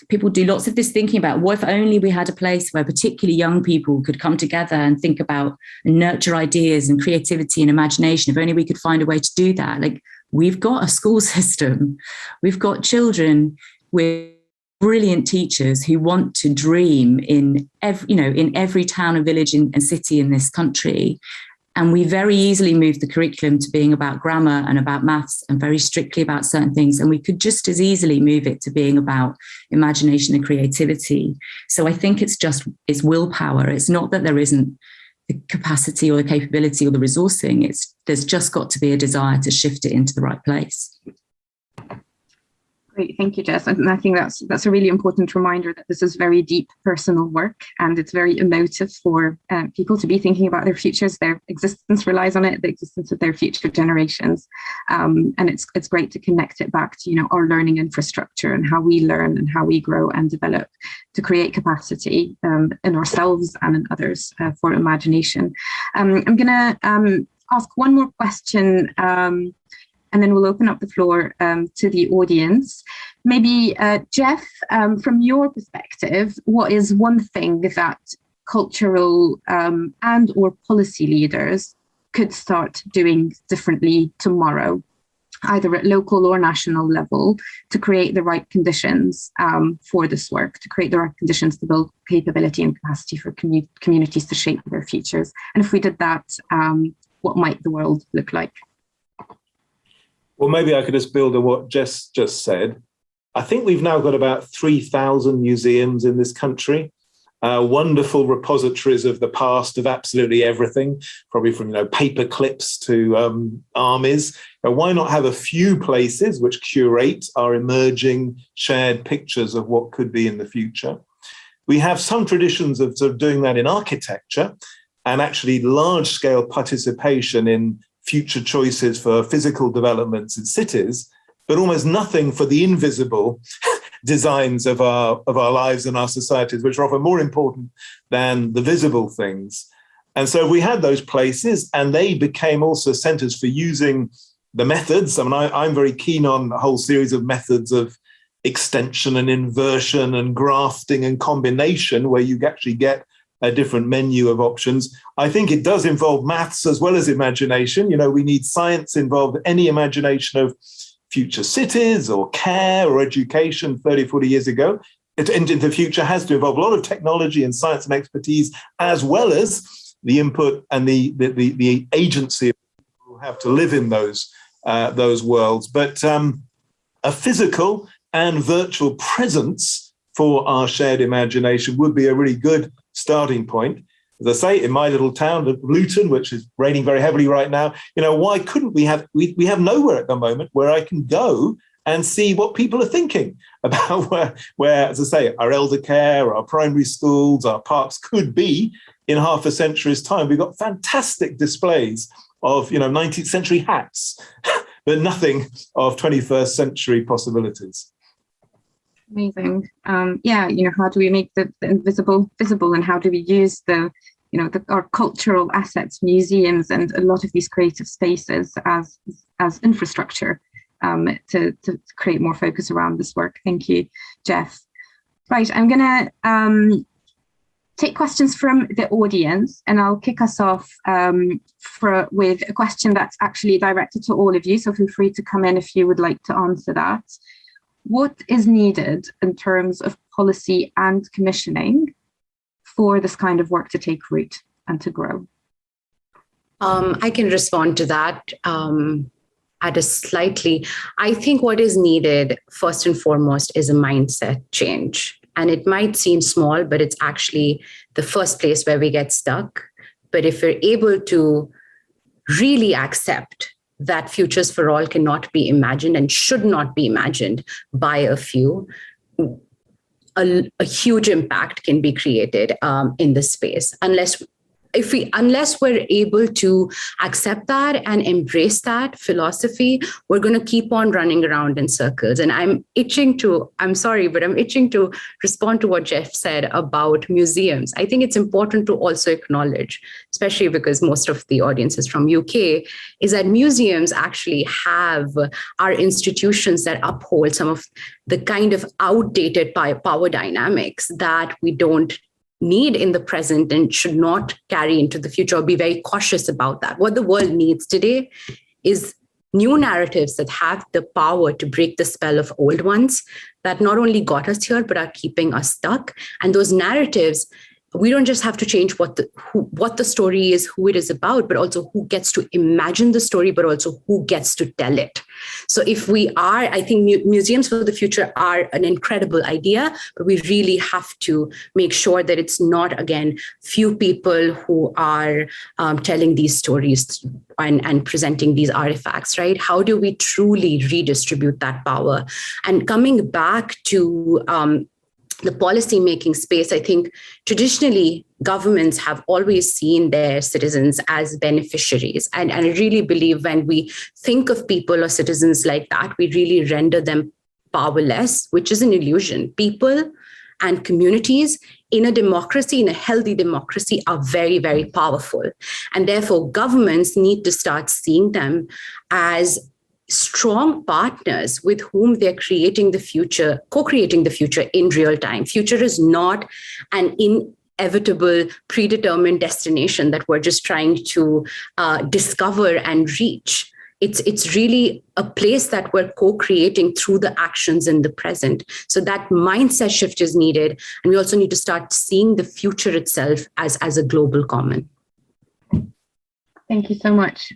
people do lots of this thinking about, what if only we had a place where particularly young people could come together and think about and nurture ideas and creativity and imagination, if only we could find a way to do that. Like, we've got a school system, we've got children with brilliant teachers who want to dream in every town and village and city in this country. And we very easily move the curriculum to being about grammar and about maths and very strictly about certain things. And we could just as easily move it to being about imagination and creativity. So I think it's willpower. It's not that there isn't the capacity or the capability or the resourcing. There's just got to be a desire to shift it into the right place. Great, thank you, Jess. And I think that's a really important reminder that this is very deep personal work, and it's very emotive for people to be thinking about their futures. Their existence relies on it, the existence of their future generations. And it's great to connect it back to, you know, our learning infrastructure and how we learn and how we grow and develop to create capacity in ourselves and in others for imagination. I'm going to ask one more question, and then we'll open up the floor to the audience. Maybe, Jeff, from your perspective, what is one thing that cultural and or policy leaders could start doing differently tomorrow, either at local or national level, to create the right conditions for this work, to create the right conditions to build capability and capacity for communities to shape their futures? And if we did that, what might the world look like? Well, maybe I could just build on what Jess just said. I think we've now got about 3,000 museums in this country, wonderful repositories of the past of absolutely everything, probably from paper clips to armies. Why not have a few places which curate our emerging shared pictures of what could be in the future? We have some traditions of sort of doing that in architecture, and actually large-scale participation in future choices for physical developments in cities, but almost nothing for the invisible designs of our lives and our societies, which are often more important than the visible things. And so we had those places, and they became also centers for using the methods. I mean, I'm very keen on a whole series of methods of extension and inversion and grafting and combination, where you actually get a different menu of options. I think it does involve maths as well as imagination. We need science involved. Any imagination of future cities or care or education 30, 40 years ago into the future has to involve a lot of technology and science and expertise, as well as the input and the agency who have to live in those worlds. But a physical and virtual presence for our shared imagination would be a really good starting point. As I say, in my little town of Luton, which is raining very heavily right now, why couldn't we have nowhere at the moment where I can go and see what people are thinking about where, as I say, our elder care, our primary schools, our parks could be in half a century's time. We've got fantastic displays of 19th century hats, but nothing of 21st century possibilities. Amazing. How do we make the invisible visible, and how do we use our cultural assets, museums, and a lot of these creative spaces as infrastructure to create more focus around this work? Thank you, Jeff. Right, I'm going to take questions from the audience, and I'll kick us off with a question that's actually directed to all of you, so feel free to come in if you would like to answer that. What is needed in terms of policy and commissioning for this kind of work to take root and to grow? I can respond to that I think what is needed first and foremost is a mindset change. And it might seem small, but it's actually the first place where we get stuck. But if we're able to really accept that futures for all cannot be imagined and should not be imagined by a few, a huge impact can be created in this space. Unless we're able to accept that and embrace that philosophy, we're going to keep on running around in circles. And I'm itching to respond to what Jeff said about museums. I think it's important to also acknowledge, especially because most of the audience is from UK, is that museums actually are institutions that uphold some of the kind of outdated power dynamics that we don't need in the present and should not carry into the future, or be very cautious about that. What the world needs today is new narratives that have the power to break the spell of old ones that not only got us here, but are keeping us stuck. And those narratives, we don't just have to change what the story is, who it is about, but also who gets to imagine the story, but also who gets to tell it. So I think museums for the future are an incredible idea, but we really have to make sure that it's not, again, few people who are telling these stories and presenting these artifacts, right? How do we truly redistribute that power? And coming back to the policy-making space, I think traditionally governments have always seen their citizens as beneficiaries. And I really believe when we think of people or citizens like that, we really render them powerless, which is an illusion. People and communities in a democracy, in a healthy democracy, are very, very powerful. And therefore, governments need to start seeing them as strong partners with whom they're creating the future, co-creating the future in real time. Future is not an inevitable, predetermined destination that we're just trying to discover and reach. It's really a place that we're co-creating through the actions in the present. So that mindset shift is needed. And we also need to start seeing the future itself as a global common. Thank you so much,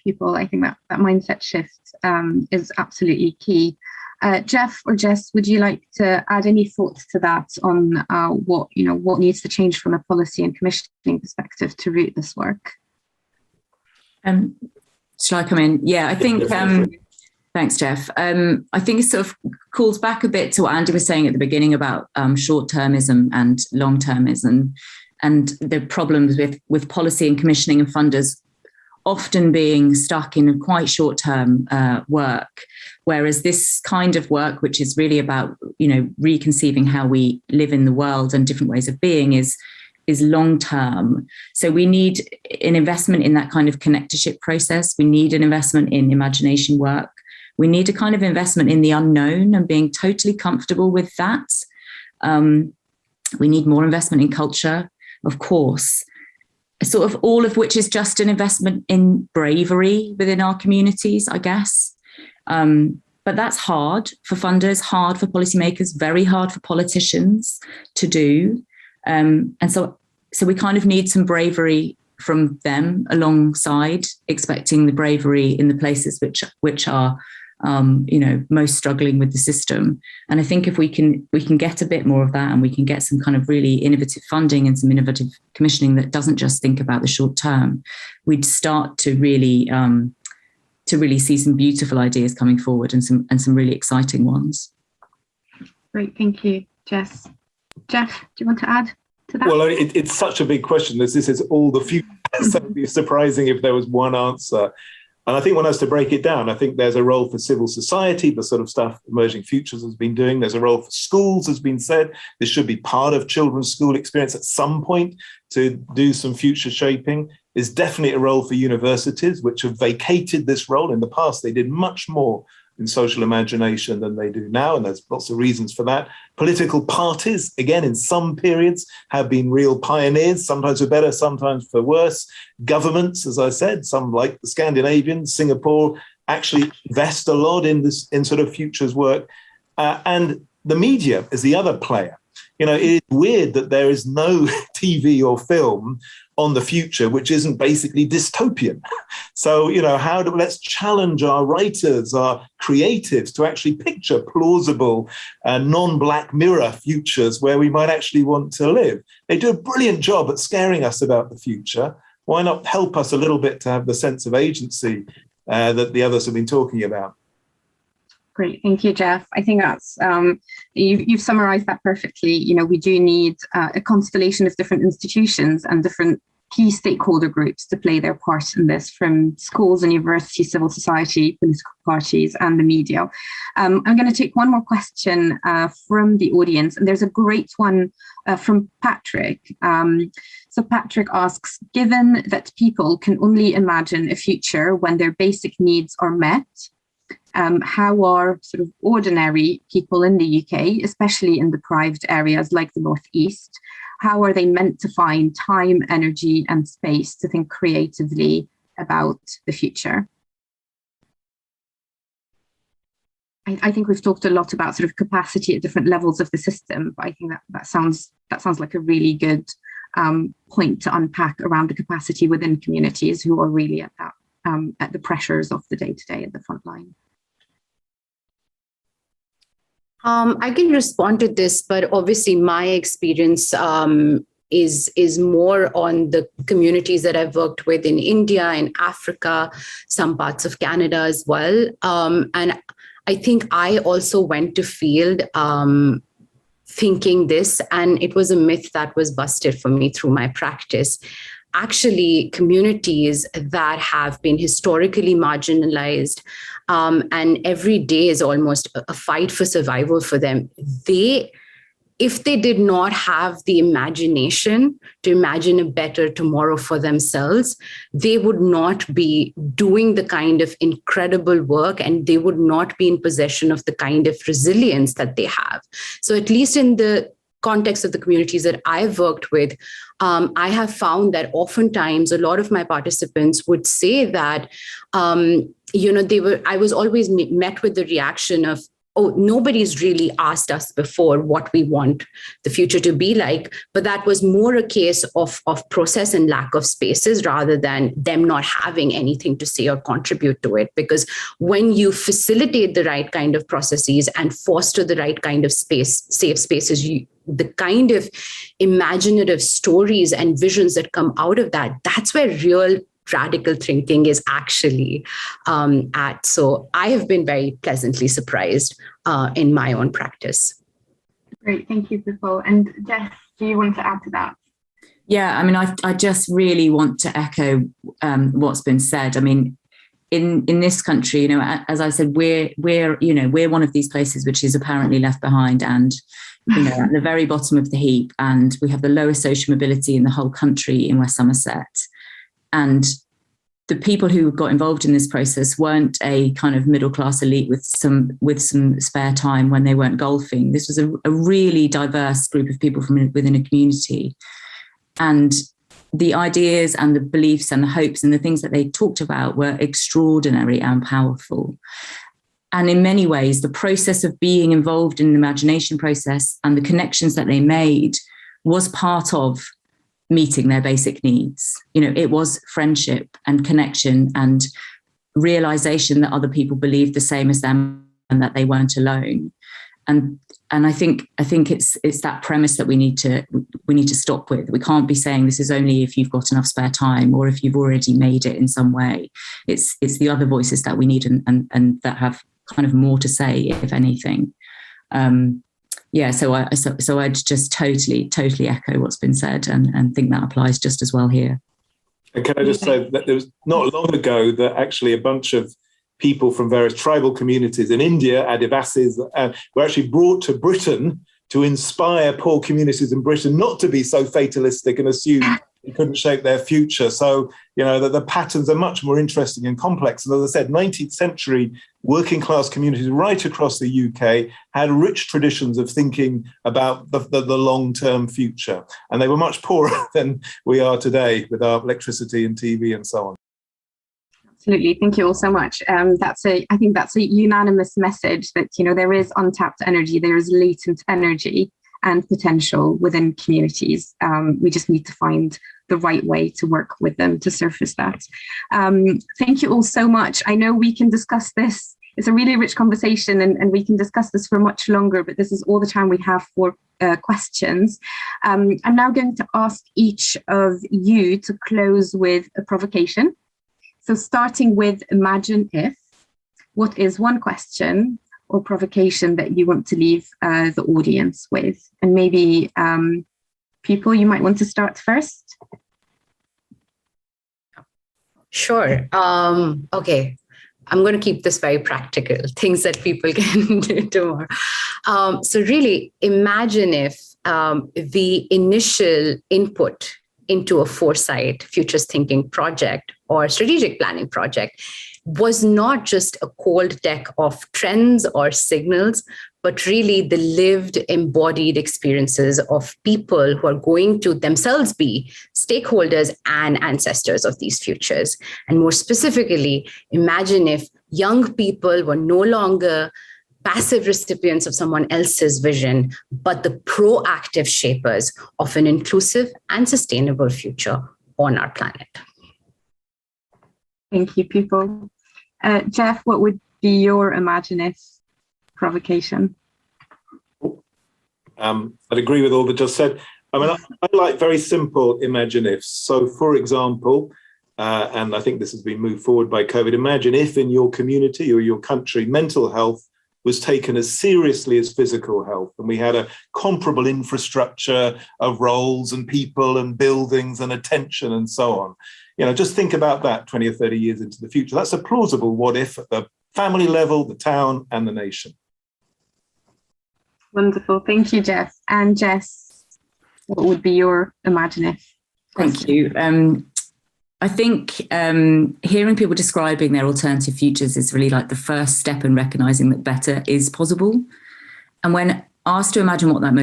people. I think that mindset shift is absolutely key. Jeff or Jess, would you like to add any thoughts to that on what needs to change from a policy and commissioning perspective to root this work? Shall I come in? Yeah, I think. Thanks, Jeff. I think it sort of calls back a bit to what Andy was saying at the beginning about short-termism and long-termism, and the problems with policy and commissioning and funders often being stuck in quite short-term work, whereas this kind of work, which is really about reconceiving how we live in the world and different ways of being, is long-term. So we need an investment in that kind of connectorship process. We need an investment in imagination work. We need a kind of investment in the unknown and being totally comfortable with that. We need more investment in culture, of course, sort of all of which is just an investment in bravery within our communities, I guess. But that's hard for funders, hard for policymakers, very hard for politicians to do. And so we kind of need some bravery from them alongside expecting the bravery in the places which are most struggling with the system. And I think if we can get a bit more of that, and we can get some kind of really innovative funding and some innovative commissioning that doesn't just think about the short term, we'd start to really to really see some beautiful ideas coming forward and some really exciting ones. Great, thank you, Jess. Jeff, do you want to add to that? Well, it's such a big question. This is all the future. So it'd be surprising if there was one answer. And I think one has to break it down. I think there's a role for civil society, the sort of stuff Emerging Futures has been doing. There's a role for schools, has been said. This should be part of children's school experience at some point to do some future shaping. There's definitely a role for universities, which have vacated this role. In the past, they did much more in social imagination than they do now, and there's lots of reasons for that. Political parties, again, in some periods, have been real pioneers, sometimes for better, sometimes for worse. Governments, as I said, some like the Scandinavians, Singapore, actually invest a lot in this, in sort of futures work. And the media is the other player. You know, it is weird that there is no TV or film on the future which isn't basically dystopian. So, you know, let's challenge our writers, our creatives to actually picture plausible non-Black Mirror futures where we might actually want to live. They do a brilliant job at scaring us about the future. Why not help us a little bit to have the sense of agency that the others have been talking about? Great, thank you, Jeff. I think that's you've summarised that perfectly. You know, we do need a constellation of different institutions and different key stakeholder groups to play their part in this, from schools and universities, civil society, political parties, and the media. I'm going to take one more question from the audience, and there's a great one from Patrick. So Patrick asks, given that people can only imagine a future when their basic needs are met, how are sort of ordinary people in the UK, especially in deprived areas like the Northeast, how are they meant to find time, energy, and space to think creatively about the future? I think we've talked a lot about sort of capacity at different levels of the system, but I think that sounds like a really good point to unpack around the capacity within communities who are really at that at the pressures of the day-to-day at the front line. I can respond to this, but obviously my experience is more on the communities that I've worked with in India, in Africa, some parts of Canada as well. And I think I also went to field thinking this, and it was a myth that was busted for me through my practice. Actually, communities that have been historically marginalized, and every day is almost a fight for survival for them. If they did not have the imagination to imagine a better tomorrow for themselves, they would not be doing the kind of incredible work, and they would not be in possession of the kind of resilience that they have. So at least in the context of the communities that I've worked with, I have found that oftentimes a lot of my participants would say that, I was always met with the reaction of, oh, nobody's really asked us before what we want the future to be like. But that was more a case of process and lack of spaces rather than them not having anything to say or contribute to it. Because when you facilitate the right kind of processes and foster the right kind of space, safe spaces, the kind of imaginative stories and visions that come out of that, that's where real radical thinking is actually at. So I have been very pleasantly surprised in my own practice. Great, thank you, Vipul. And Jess, do you want to add to that? Yeah, I mean, I just really want to echo what's been said. I mean, in this country, you know, as I said, we're one of these places which is apparently left behind and, you know, at the very bottom of the heap, and we have the lowest social mobility in the whole country in West Somerset. And the people who got involved in this process weren't a kind of middle-class elite with some spare time when they weren't golfing. This was a really diverse group of people from within a community. And the ideas and the beliefs and the hopes and the things that they talked about were extraordinary and powerful. And in many ways, the process of being involved in the imagination process and the connections that they made was part of meeting their basic needs. You know, it was friendship and connection and realization that other people believed the same as them and that they weren't alone. And I think it's that premise that we need to stop with. We can't be saying this is only if you've got enough spare time or if you've already made it in some way. It's the other voices that we need and that have kind of more to say, if anything. So I'd just totally echo what's been said and think that applies just as well here. And can I just say that there was not long ago that actually a bunch of people from various tribal communities in India, Adivasis, were actually brought to Britain to inspire poor communities in Britain not to be so fatalistic and assume they couldn't shape their future. So, the patterns are much more interesting and complex. And as I said, 19th century working class communities right across the UK had rich traditions of thinking about the long-term future. And they were much poorer than we are today with our electricity and TV and so on. Absolutely. Thank you all so much. I think that's a unanimous message that, there is untapped energy, there is latent energy and potential within communities. We just need to find the right way to work with them to surface that. Thank you all so much. I know we can discuss this. It's a really rich conversation and we can discuss this for much longer, but this is all the time we have for questions. I'm now going to ask each of you to close with a provocation. So starting with Imagine If, what is one question or provocation that you want to leave the audience with? And maybe people, you might want to start first. Sure. Okay. I'm going to keep this very practical, things that people can do tomorrow. So really, imagine if the initial input into a foresight, futures thinking project or strategic planning project was not just a cold deck of trends or signals, but really the lived, embodied experiences of people who are going to themselves be stakeholders and ancestors of these futures. And more specifically, imagine if young people were no longer passive recipients of someone else's vision, but the proactive shapers of an inclusive and sustainable future on our planet. Thank you, people. Jeff, what would be your Imagine If provocation? I'd agree with all that just said. I like very simple Imagine Ifs. So, for example, and I think this has been moved forward by COVID, imagine if in your community or your country, mental health was taken as seriously as physical health, and we had a comparable infrastructure of roles and people and buildings and attention and so on. Just think about that 20 or 30 years into the future. That's a plausible what if at the family level, the town and the nation. Wonderful. Thank you, Jeff. And Jess, what would be your Imagine If? Thank you. I think hearing people describing their alternative futures is really like the first step in recognizing that better is possible. And when asked to imagine what that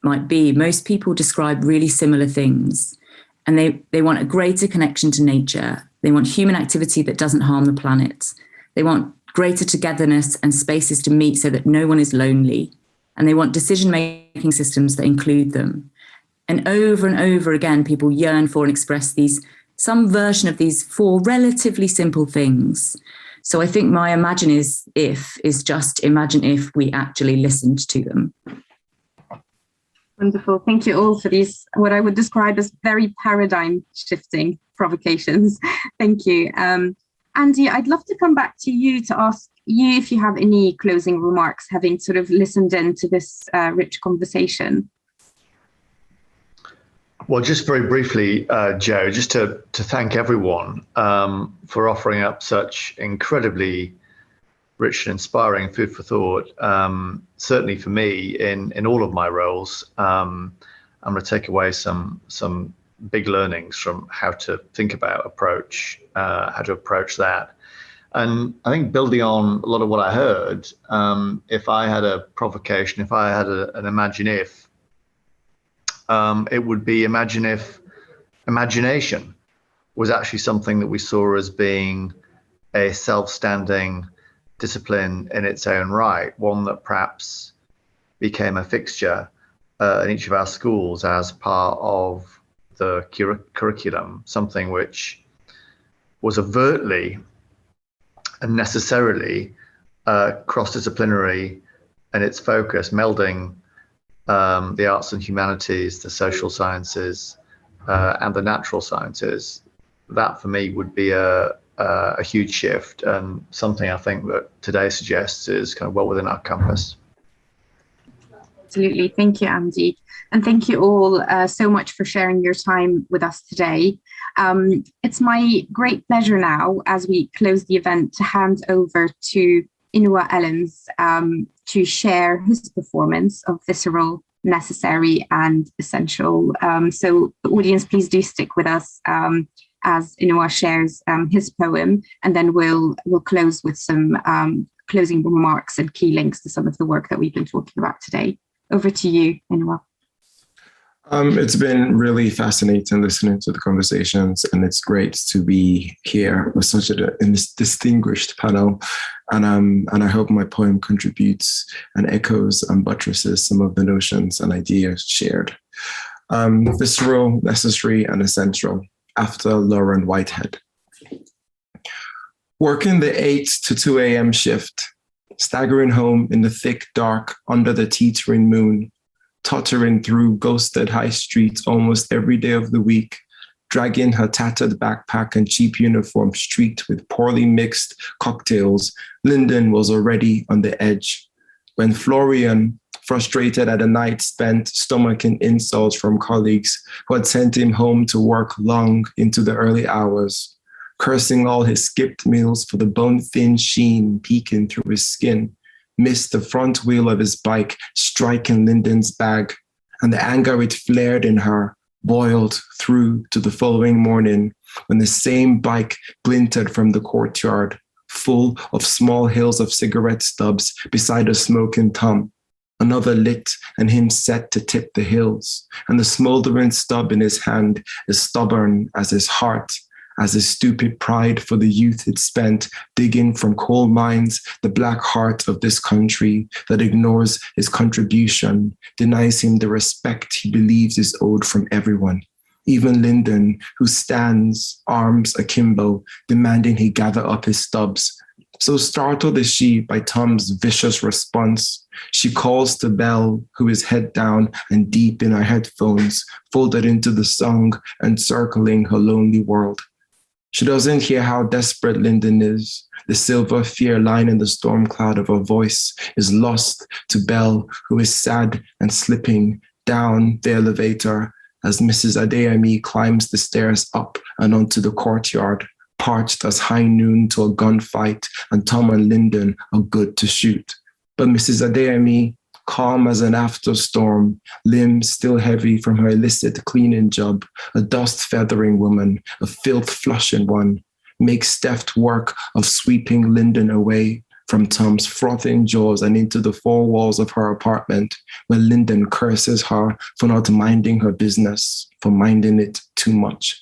might be, most people describe really similar things. And they want a greater connection to nature. They want human activity that doesn't harm the planet. They want greater togetherness and spaces to meet so that no one is lonely. And they want decision-making systems that include them. And over again, people yearn for and express some version of these four relatively simple things. So I think my Imagine If is just imagine if we actually listened to them. Wonderful. Thank you all for these, what I would describe as very paradigm shifting provocations. Thank you. Andy, I'd love to come back to you to ask you if you have any closing remarks, having sort of listened into this rich conversation. Well, just very briefly, Joe, just to thank everyone for offering up such incredibly rich and inspiring food for thought. Certainly for me, in all of my roles, I'm going to take away some big learnings from how to think about how to approach that. And I think building on a lot of what I heard, if I had a provocation, if I had an Imagine If, it would be imagine if imagination was actually something that we saw as being a self-standing discipline in its own right, one that perhaps became a fixture in each of our schools as part of the curriculum, something which was overtly and necessarily cross-disciplinary and its focus, melding the arts and humanities, the social sciences, and the natural sciences, that for me would be a huge shift, and something I think that today suggests is kind of well within our compass. Absolutely. Thank you, Andy. And thank you all so much for sharing your time with us today. It's my great pleasure now, as we close the event, to hand over to Inua Ellens to share his performance of Visceral, Necessary and Essential. So the audience, please do stick with us as Inua shares his poem, and then we'll close with some closing remarks and key links to some of the work that we've been talking about today. Over to you, Inua. It's been really fascinating listening to the conversations, and it's great to be here with such a distinguished panel. And I hope my poem contributes and echoes and buttresses some of the notions and ideas shared. Visceral, Necessary and Essential, after Lauren Whitehead. Working the 8 to 2 a.m. shift, staggering home in the thick dark under the teetering moon, tottering through ghosted high streets almost every day of the week, dragging her tattered backpack and cheap uniform streaked with poorly mixed cocktails, Lyndon was already on the edge. When Florian, frustrated at a night spent stomaching insults from colleagues who had sent him home to work long into the early hours, cursing all his skipped meals for the bone-thin sheen peeking through his skin, missed the front wheel of his bike striking Lyndon's bag, and the anger it flared in her boiled through to the following morning when the same bike glinted from the courtyard, full of small hills of cigarette stubs beside a smoking Tom. Another lit and him set to tip the hills, and the smoldering stub in his hand as stubborn as his heart, as his stupid pride for the youth it spent digging from coal mines, the black heart of this country that ignores his contribution, denies him the respect he believes is owed from everyone. Even Lyndon, who stands, arms akimbo, demanding he gather up his stubs. So startled is she by Tom's vicious response, she calls to Belle, who is head down and deep in her headphones, folded into the song and circling her lonely world. She doesn't hear how desperate Lyndon is. The silver fear line in the storm cloud of her voice is lost to Belle, who is sad and slipping down the elevator as Mrs. Adeyemi climbs the stairs up and onto the courtyard, parched as high noon to a gunfight, and Tom and Lyndon are good to shoot. But Mrs. Adeyemi, calm as an afterstorm, limbs still heavy from her illicit cleaning job, a dust-feathering woman, a filth-flushing one, makes deft work of sweeping Lyndon away from Tom's frothing jaws and into the four walls of her apartment, where Lyndon curses her for not minding her business, for minding it too much.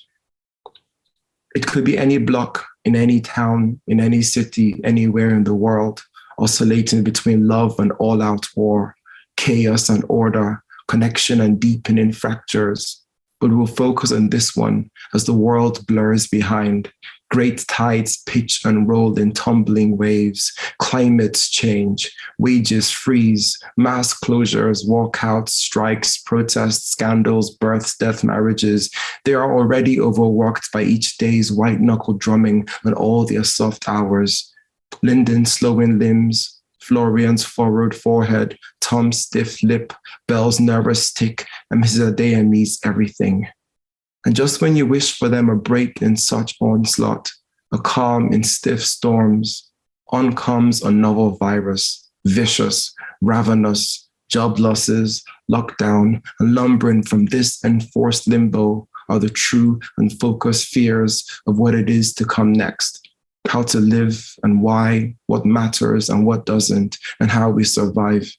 It could be any block, in any town, in any city, anywhere in the world, oscillating between love and all-out war, chaos and order, connection and deepening fractures. But we'll focus on this one as the world blurs behind. Great tides pitch and roll in tumbling waves. Climates change, wages freeze, mass closures, walkouts, strikes, protests, scandals, births, death, marriages. They are already overworked by each day's white-knuckle drumming on all their soft hours. Lyndon's slowing limbs, Florian's furrowed forehead, Tom's stiff lip, Belle's nervous tick, and Mrs. Adeyemi's everything. And just when you wish for them a break in such onslaught, a calm in stiff storms, on comes a novel virus, vicious, ravenous, job losses, lockdown, and lumbering from this enforced limbo are the true and focused fears of what it is to come next. How to live and why, what matters and what doesn't, and how we survive.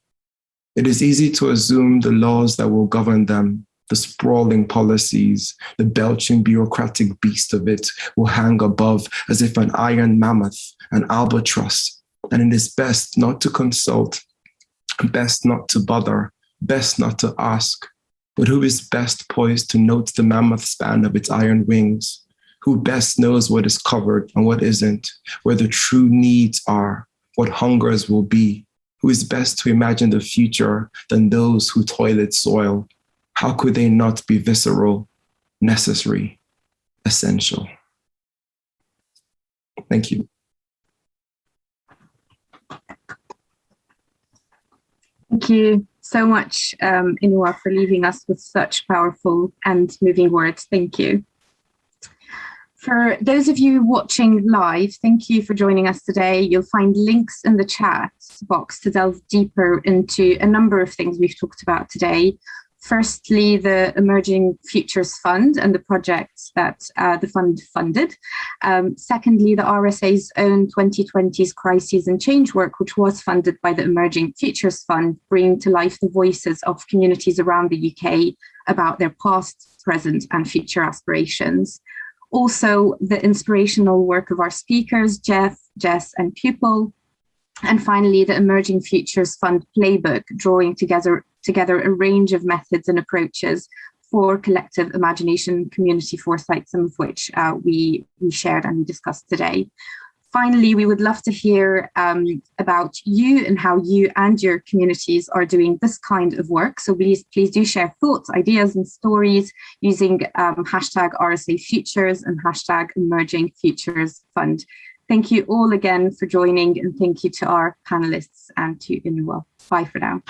It is easy to assume the laws that will govern them, the sprawling policies, the belching bureaucratic beast of it will hang above as if an iron mammoth, an albatross, and it is best not to consult, best not to bother, best not to ask. But who is best poised to note the mammoth span of its iron wings? Who best knows what is covered and what isn't, where the true needs are, what hungers will be, Who is best to imagine the future than those who toiled soil? How could they not be visceral, necessary, essential? Thank you. Thank you so much, Inua, for leaving us with such powerful and moving words. Thank you. For those of you watching live, thank you for joining us today. You'll find links in the chat box to delve deeper into a number of things we've talked about today. Firstly, the Emerging Futures Fund and the projects that the fund funded. Secondly, the RSA's own 2020s Crises and Change work, which was funded by the Emerging Futures Fund, bringing to life the voices of communities around the UK about their past, present and future aspirations. Also, the inspirational work of our speakers, Jeff, Jess and Pupil. And finally, the Emerging Futures Fund playbook, drawing together a range of methods and approaches for collective imagination, community foresight, some of which we shared and we discussed today. Finally, we would love to hear about you and how you and your communities are doing this kind of work. So please do share thoughts, ideas and stories using hashtag RSA Futures and hashtag Emerging Futures Fund. Thank you all again for joining, and thank you to our panelists and to Inua. Bye for now.